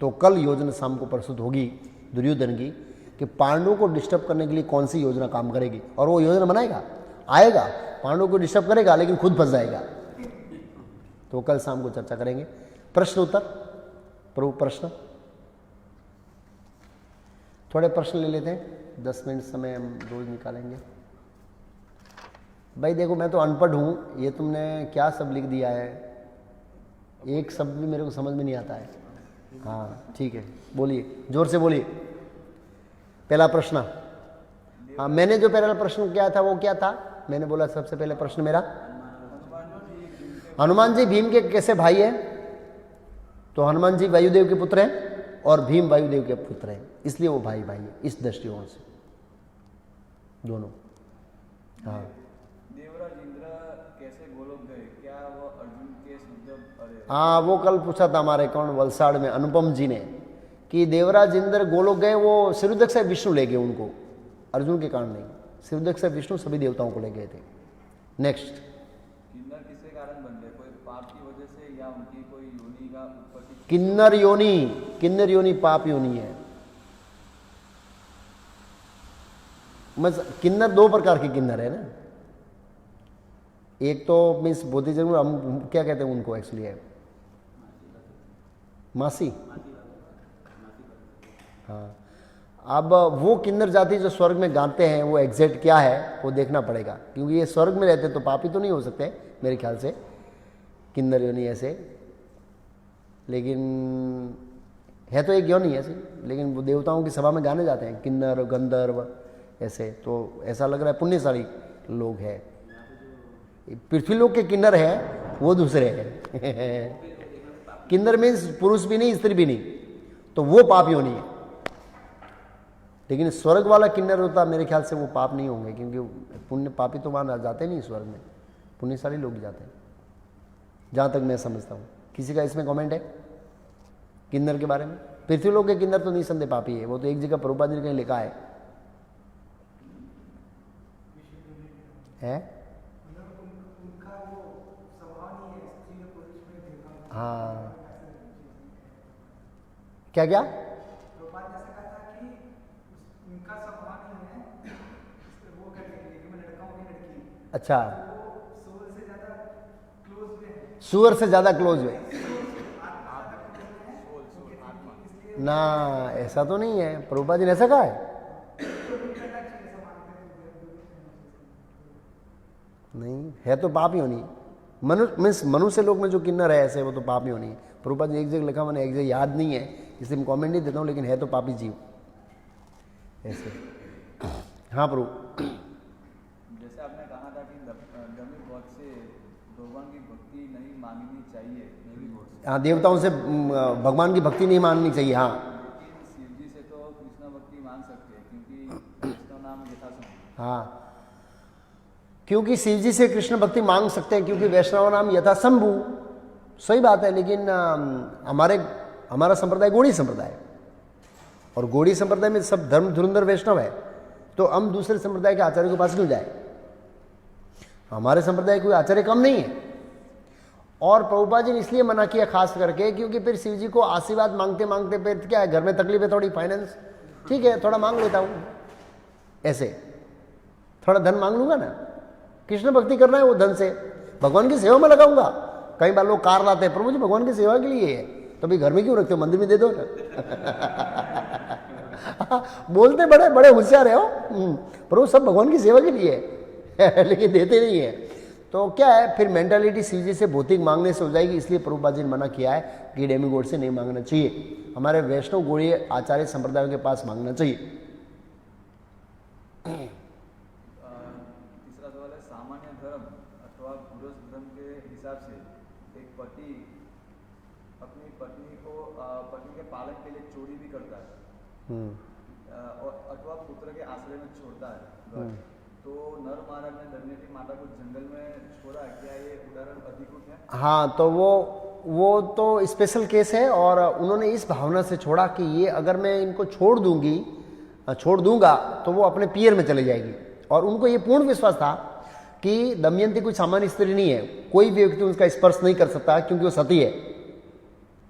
Speaker 1: तो कल योजना शाम को प्रस्तुत होगी दुर्योधन की कि पांडवों को डिस्टर्ब करने के लिए कौन सी योजना काम करेगी, और वो योजना बनाएगा, आएगा, पांडवों को डिस्टर्ब करेगा, लेकिन खुद फंस जाएगा। तो कल शाम को चर्चा करेंगे। प्रश्न उत्तर, प्रभु प्रश्न, थोड़े प्रश्न ले लेते हैं, 10 मिनट समय हम रोज निकालेंगे। भाई देखो, मैं तो अनपढ़ हूँ, ये तुमने क्या सब लिख दिया है, एक शब्द भी मेरे को समझ में नहीं आता है। हाँ ठीक है, बोलिए, जोर से बोलिए। पहला प्रश्न, हाँ मैंने जो पहला प्रश्न किया था वो क्या था? मैंने बोला सबसे पहले प्रश्न मेरा, हनुमान जी भीम के कैसे भाई है? तो हनुमान जी वायुदेव के पुत्र हैं और भीम वायुदेव के पुत्र हैं, इसलिए वो भाई भाई है इस दृष्टिकोण से दोनों। हाँ,
Speaker 2: देवराज इंद्र कैसे गोलोक गए? क्या वो अर्जुन के शुद्ध?
Speaker 1: हाँ वो कल पूछा था हमारे कौन वलसाड़ में अनुपम जी ने कि देवराज इंद्र गोलोक गए, वो सिरुदक से विष्णु ले गए उनको, अर्जुन के कारण नहीं, सिरुदक से विष्णु सभी देवताओं को ले गए थे। नेक्स्ट,
Speaker 2: किन्नर किसके कारण बन गए? कोई पाप की वजह से या उनकी कोई योनि का उत्पत्ति?
Speaker 1: किन्नर योनि, किन्नर योनि पाप योनि है। किन्नर दो प्रकार के किन्नर है ना, एक तो मीन्स बोधी जरूर, हम क्या कहते हैं उनको एक्चुअली है मासी। हाँ, अब वो किन्नर जाति जो स्वर्ग में गाते हैं वो एग्जैक्ट क्या है वो देखना पड़ेगा, क्योंकि ये स्वर्ग में रहते तो पापी तो नहीं हो सकते मेरे ख्याल से, किन्नर योनि ऐसे, लेकिन है तो एक योनि ऐसी, लेकिन वो देवताओं की सभा में गाने जाते हैं किन्नर गंधर्व ऐसे, तो ऐसा लग रहा है पुण्यशाली लोग हैं। पृथ्वीलोक के किन्नर है वो दूसरे हैं किन्नर मीन्स पुरुष भी नहीं स्त्री भी नहीं, तो वो पाप योनि है। लेकिन स्वर्ग वाला किन्नर होता मेरे ख्याल से वो पाप नहीं होंगे, क्योंकि पुण्य पापी तो वहाँ जाते नहीं स्वर्ग में, पुण्यशाली लोग जाते हैं जहाँ तक मैं समझता हूँ। किसी का इसमें कमेंट है किन्नर के बारे में? पृथ्वीलोक के किन्नर तो निसंदेह पापी है, वो तो एक जगह प्रभुपाद जी ने कहीं लिखा है। हाँ क्या क्या? अच्छा, सुअर से ज्यादा क्लोज हुए ना, ऐसा तो नहीं है, प्रभुपाद जी ने ऐसा कहा है? नहीं है तो पाप ही होनी। मनुष्य लोग में जो किन्नर है ऐसे वो तो पाप ही होनी है। प्रभुपाद जी एक जगह लिखा, मैंने एक जगह याद नहीं है इसलिए मैं कमेंट नहीं देता हूँ, लेकिन है तो पापी जीव ऐसे। हाँ प्रभु,
Speaker 2: जैसे आपने कहा था कि दमी बहुत से भगवान की भक्ति नहीं मांगनी चाहिए,
Speaker 1: हाँ देवताओं से भगवान की भक्ति नहीं मांगनी चाहिए। हाँ,
Speaker 2: लेकिन शिव जी से तो कृष्ण भक्ति मांग सकते हैं, क्योंकि कृष्ण नाम यथासंभव।
Speaker 1: हाँ, क्योंकि शिव जी से कृष्ण भक्ति मांग सकते हैं, क्योंकि वैष्णव नाम यथा शंभु, सही बात है। लेकिन हमारा संप्रदाय गौड़ी संप्रदाय, और गौड़ी संप्रदाय में सब धर्म धुरंधर वैष्णव है, तो हम दूसरे संप्रदाय के आचार्य के पास क्यों जाए? हमारे संप्रदाय कोई आचार्य कम नहीं है। और प्रभुपाद जी ने इसलिए मना किया खास करके, क्योंकि फिर शिव जी को आशीर्वाद मांगते मांगते फिर क्या है, घर में तकलीफ है थोड़ी, फाइनेंस ठीक है थोड़ा मांग लेता हूँ, ऐसे थोड़ा धन मांग लूंगा ना, कृष्ण भक्ति करना है वो धन से, भगवान की सेवा में लगाऊंगा। कई बार लोग कार लाते हैं, प्रभु जी भगवान की सेवा के लिए है, तो भाई घर में क्यों रखते हो, मंदिर में दे दो ना बोलते बड़े बड़े होशियार है हो, प्रभु सब भगवान की सेवा के लिए है लेकिन देते नहीं है। तो क्या है, फिर मेंटालिटी सीधे से भौतिक मांगने से हो जाएगी। इसलिए प्रभुपाद जी ने मना किया है कि डेमीगॉड से नहीं मांगना चाहिए, हमारे वैष्णव गौड़ीय आचार्य संप्रदायों के पास मांगना चाहिए।
Speaker 2: तीसरा सवाल है, सामान्य धर्म अथवा पुरुष धर्म के हिसाब से एक पति अपनी पत्नी के पालन के लिए चोरी भी करता है और अथवा पुत्र के आश्रय में छोड़ता है घर। तो नर महाराज ने दमयंती माता को जंगल में छोड़ा, क्या ये उदाहरण अधिकृत है?
Speaker 1: हाँ, तो वो तो स्पेशल केस है, और उन्होंने इस भावना से छोड़ा कि ये अगर मैं इनको छोड़ दूंगा तो वो अपने पियर में चली जाएगी। और उनको ये पूर्ण विश्वास था कि दमयंती कोई सामान्य स्त्री नहीं है, कोई भी व्यक्ति उसका स्पर्श नहीं कर सकता क्योंकि वो सती है,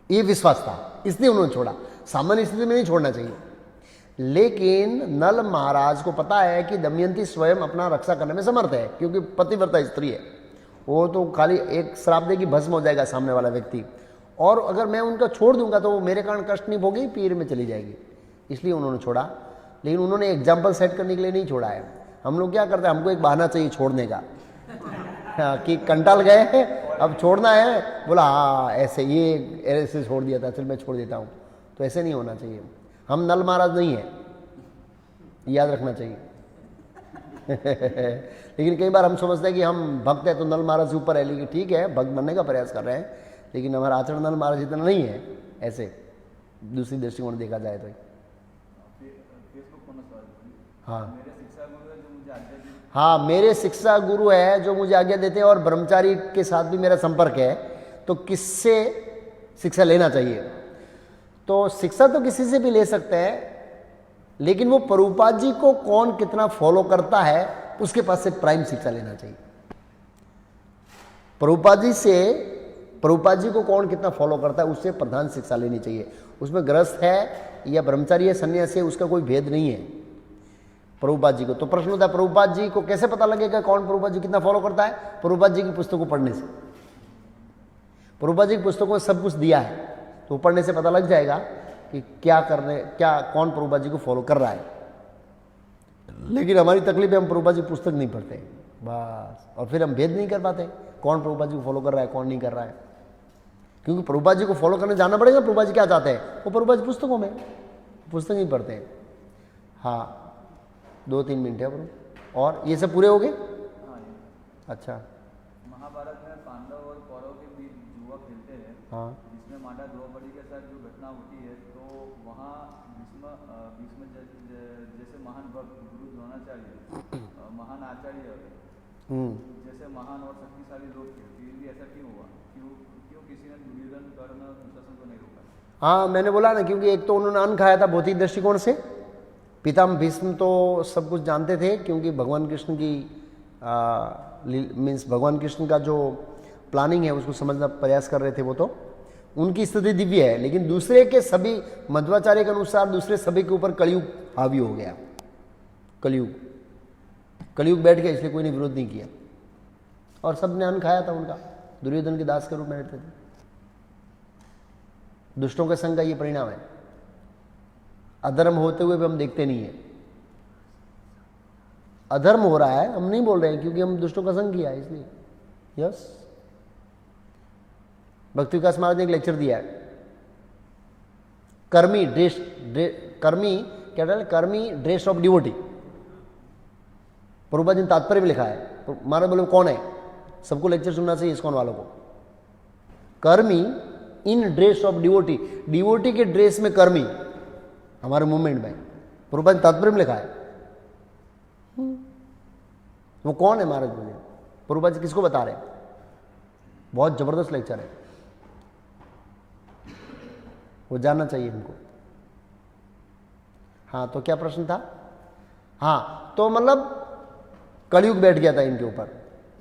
Speaker 1: ये विश्वास था, इसलिए उन्होंने छोड़ा। सामान्य स्थिति में नहीं छोड़ना चाहिए। लेकिन नल महाराज को पता है कि दमयंती स्वयं अपना रक्षा करने में समर्थ है, क्योंकि पतिव्रता स्त्री है, वो तो खाली एक श्राप देगी, भस्म हो जाएगा सामने वाला व्यक्ति, और अगर मैं उनका छोड़ दूंगा तो वो मेरे कारण कष्ट नहीं भोगी, पीर में चली जाएगी, इसलिए उन्होंने छोड़ा। लेकिन उन्होंने एग्जाम्पल सेट करने के लिए नहीं छोड़ा है। हम लोग क्या करते हैं, हमको एक बहाना चाहिए छोड़ने का कि कंटाल गए हैं, अब छोड़ना है, बोला हाँ ऐसे ये ऐसे छोड़ दिया था, चल मैं छोड़ देता हूँ। तो ऐसे नहीं होना चाहिए। हम नल महाराज नहीं है, याद रखना चाहिए लेकिन कई बार हम समझते हैं कि हम भक्त है तो नल महाराज से ऊपर है, लेकिन ठीक है, भक्त बनने का प्रयास कर रहे हैं, लेकिन हमारा आचरण नल महाराज इतना नहीं है। ऐसे दूसरी दृष्टिकोण देखा जाए तो हाँ, मेरे शिक्षा गुरु है जो मुझे आज्ञा देते हैं, और ब्रह्मचारी के साथ भी मेरा संपर्क है, तो किससे शिक्षा लेना चाहिए? तो शिक्षा तो किसी से भी ले सकते हैं, लेकिन वो प्रभुपाद जी को कौन कितना फॉलो करता है उसके पास से प्राइम शिक्षा लेना चाहिए। प्रभुपाद जी को कौन कितना फॉलो करता है उससे प्रधान शिक्षा लेनी चाहिए। उसमें गृहस्थ है या ब्रह्मचारी है, सन्यासी है, उसका कोई भेद नहीं है प्रभुपाद जी को। तो प्रश्न होता है प्रभुपाद जी को कैसे पता लगेगा कौन प्रभुपाद जी कितना फॉलो करता है? प्रभुपाद जी की पुस्तकों पढ़ने से। प्रभुपाद जी की पुस्तकों में सब कुछ दिया है, तो पढ़ने से पता लग जाएगा कि कौन प्रभुपाद जी को फॉलो कर रहा है। लेकिन हमारी तकलीफ है, हम प्रभुपाद जी पुस्तक नहीं पढ़ते बस, और फिर हम भेद नहीं कर पाते कौन प्रभुपाद जी को फॉलो कर रहा है कौन नहीं कर रहा है। क्योंकि प्रभुपाद जी को फॉलो करने जाना पड़ेगा, प्रभुपाद जी क्या चाहते हैं, वो प्रभुपाद जी पुस्तकों में पुस्तक नहीं पढ़ते हैं। हाँ, 2-3 मिनट है प्रभु, और ये सब पूरे हो गए? अच्छा।
Speaker 2: महाभारत में पांडव और कौरव के बीच जुआ खेलते हैं,
Speaker 1: हाँ,
Speaker 2: जिसमें माता द्रौपदी के साथ जो घटना होती है, तो वहाँ भीष्म जैसे महान भक्त, गुरु द्रोणाचार्य, महान आचार्य जैसे महान और शक्तिशाली लोग थे, फिर भी ऐसा क्यों हुआ? क्यों किसी ने दुर्योधन कर्ण दुशासन को नहीं रोका?
Speaker 1: हाँ, मैंने बोला ना, क्योंकि एक तो उन्होंने अन्न खाया था भौतिक दृष्टिकोण से। पितामह भीष्म तो सब कुछ जानते थे, क्योंकि भगवान कृष्ण की भगवान कृष्ण का जो प्लानिंग है उसको समझना प्रयास कर रहे थे। वो तो उनकी स्थिति दिव्य है, लेकिन दूसरे के सभी मध्वाचार्य के अनुसार दूसरे सभी के ऊपर कलयुग हावी हो गया। कलयुग बैठ गया, इसलिए कोई ने विरोध नहीं किया, और सबने अन्न खाया था उनका। दुर्योधन के दास के रूप में रहते थे। दुष्टों के संग का ये परिणाम है। अधर्म होते हुए भी हम देखते नहीं है। अधर्म हो रहा है, हम नहीं बोल रहे हैं, क्योंकि हम दुष्टों का संग किया है, इसलिए। यस, भक्ति विकास महाराज ने एक लेक्चर दिया है, कर्मी dress of devotee. Prabhupada ji ने तात्पर्य में लिखा है। महाराज बोले कौन है? सबको लेक्चर सुनना चाहिए इस्कॉन वालों को। कर्मी इन ड्रेस ऑफ डिवोटी, डिवोटी के ड्रेस में कर्मी हमारे मूवमेंट में, प्रभुपाद ने तात्पर्य में लिखा है। वो कौन है महाराज बोले? प्रभुपाद जी किसको बता रहे? बहुत जबरदस्त लेक्चर है, वो जानना चाहिए हमको। हाँ, तो क्या प्रश्न था? हाँ, तो मतलब कलयुग बैठ गया था इनके ऊपर,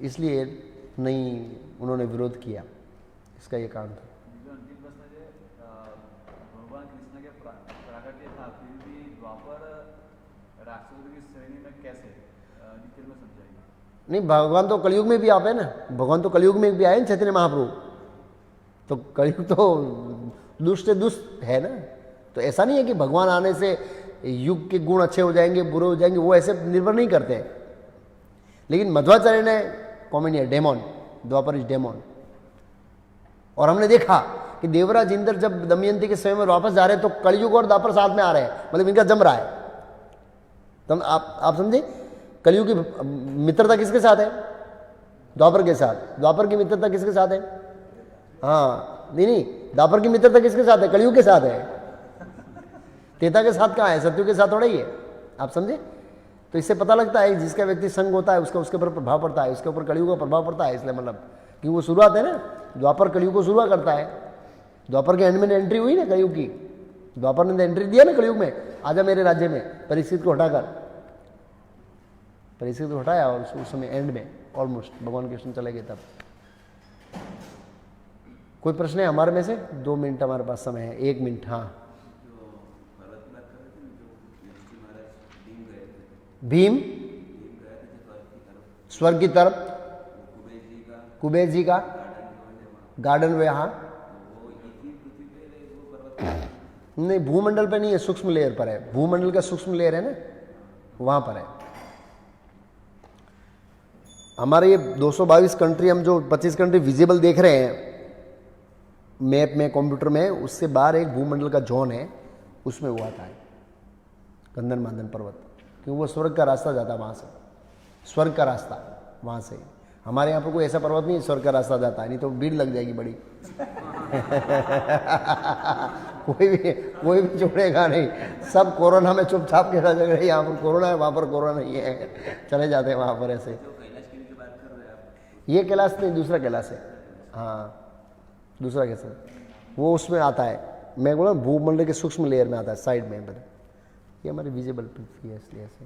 Speaker 1: इसलिए नहीं उन्होंने विरोध किया, इसका ये कारण था।
Speaker 2: जो अंतिम प्रश्न है, भगवान कृष्ण के प्राकट्य था, फिर भी द्वापर राक्षसों की श्रेणी में कैसे, डिटेल में समझाइए।
Speaker 1: नहीं, भगवान तो कलयुग में भी आप है ना, भगवान तो कलयुग में भी आए ना, चैतन्य महाप्रभु। तो कलयुग तो दुष्ट है ना, तो ऐसा नहीं है कि भगवान आने से युग के गुण अच्छे हो जाएंगे, बुरे हो जाएंगे, वो ऐसे निर्भर नहीं करते हैं। लेकिन मध्वाचार्य ने कॉमन है डेमोन, द्वापर इज डेमोन। और हमने देखा कि देवराज इंद्र जब दमयंती के समय में वापस जा रहे हैं तो कलयुग और द्वापर साथ में आ रहे हैं, मतलब इनका जम रहा है। तो आप समझे, कलयुग की मित्रता किसके साथ है? द्वापर के साथ। द्वापर की मित्रता किसके साथ है? हाँ नहीं, द्वापर की मित्रता किसके साथ है? कलयुग के साथ है। त्रेता के साथ कहाँ है? सत्यु के साथ थोड़ा ही है। आप समझे? तो इससे पता लगता है जिसका व्यक्ति संग होता है उसका उसके ऊपर प्रभाव पड़ता है, उसके ऊपर कलयुग का प्रभाव पड़ता है। इसलिए मतलब कि वो शुरुआत है ना, द्वापर कलयुग को शुरुआत करता है। द्वापर के एंड में एंट्री हुई ना कलयुग की, द्वापर ने एंट्री दिया ना कलयुग में, आजा मेरे राज्य में, परीक्षित को हटाकर, परीक्षित को हटाया और उस समय एंड में ऑलमोस्ट भगवान कृष्ण चले गए तब। कोई प्रश्न है हमारे में से? 2 मिनट हमारे पास समय है, 1 मिनट। हाँ, भीम स्वर्ग की तरफ, कुबेर जी का गार्डन में, हाँ नहीं भूमंडल पे नहीं है, सूक्ष्म लेयर पर है। भूमंडल का सूक्ष्म लेयर है ना, वहां पर है। हमारे ये 222 कंट्री, हम जो 25 कंट्री विजिबल देख रहे हैं मैप में, कंप्यूटर में, उससे बाहर एक भूमंडल का जोन है, उसमें वो आता है गंधन मादन पर्वत, क्योंकि वो स्वर्ग का रास्ता जाता है वहां से, स्वर्ग का रास्ता वहां से। हमारे यहाँ पर कोई ऐसा पर्वत नहीं है स्वर्ग का रास्ता जाता है, नहीं तो भीड़ लग जाएगी बड़ी। कोई भी छोड़ेगा नहीं, सब कोरोना में चुपचाप के रह जाएंगे। यहाँ पर कोरोना है, वहां पर कोरोना नहीं है, चले जाते हैं वहां पर ऐसे। ये कैलाश नहीं, दूसरा कैलाश है। हाँ दूसरा कैसे, वो उसमें आता है, मैं बोला भूमंडल के सूक्ष्म लेयर में आता है, साइड में। ये हमारी विजिबल पृथ्वी है, इसलिए ऐसे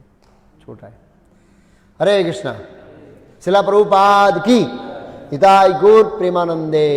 Speaker 1: छोटा है। हरे कृष्णा। शिला प्रभुपाद की हिताय गौर प्रेमानंदे।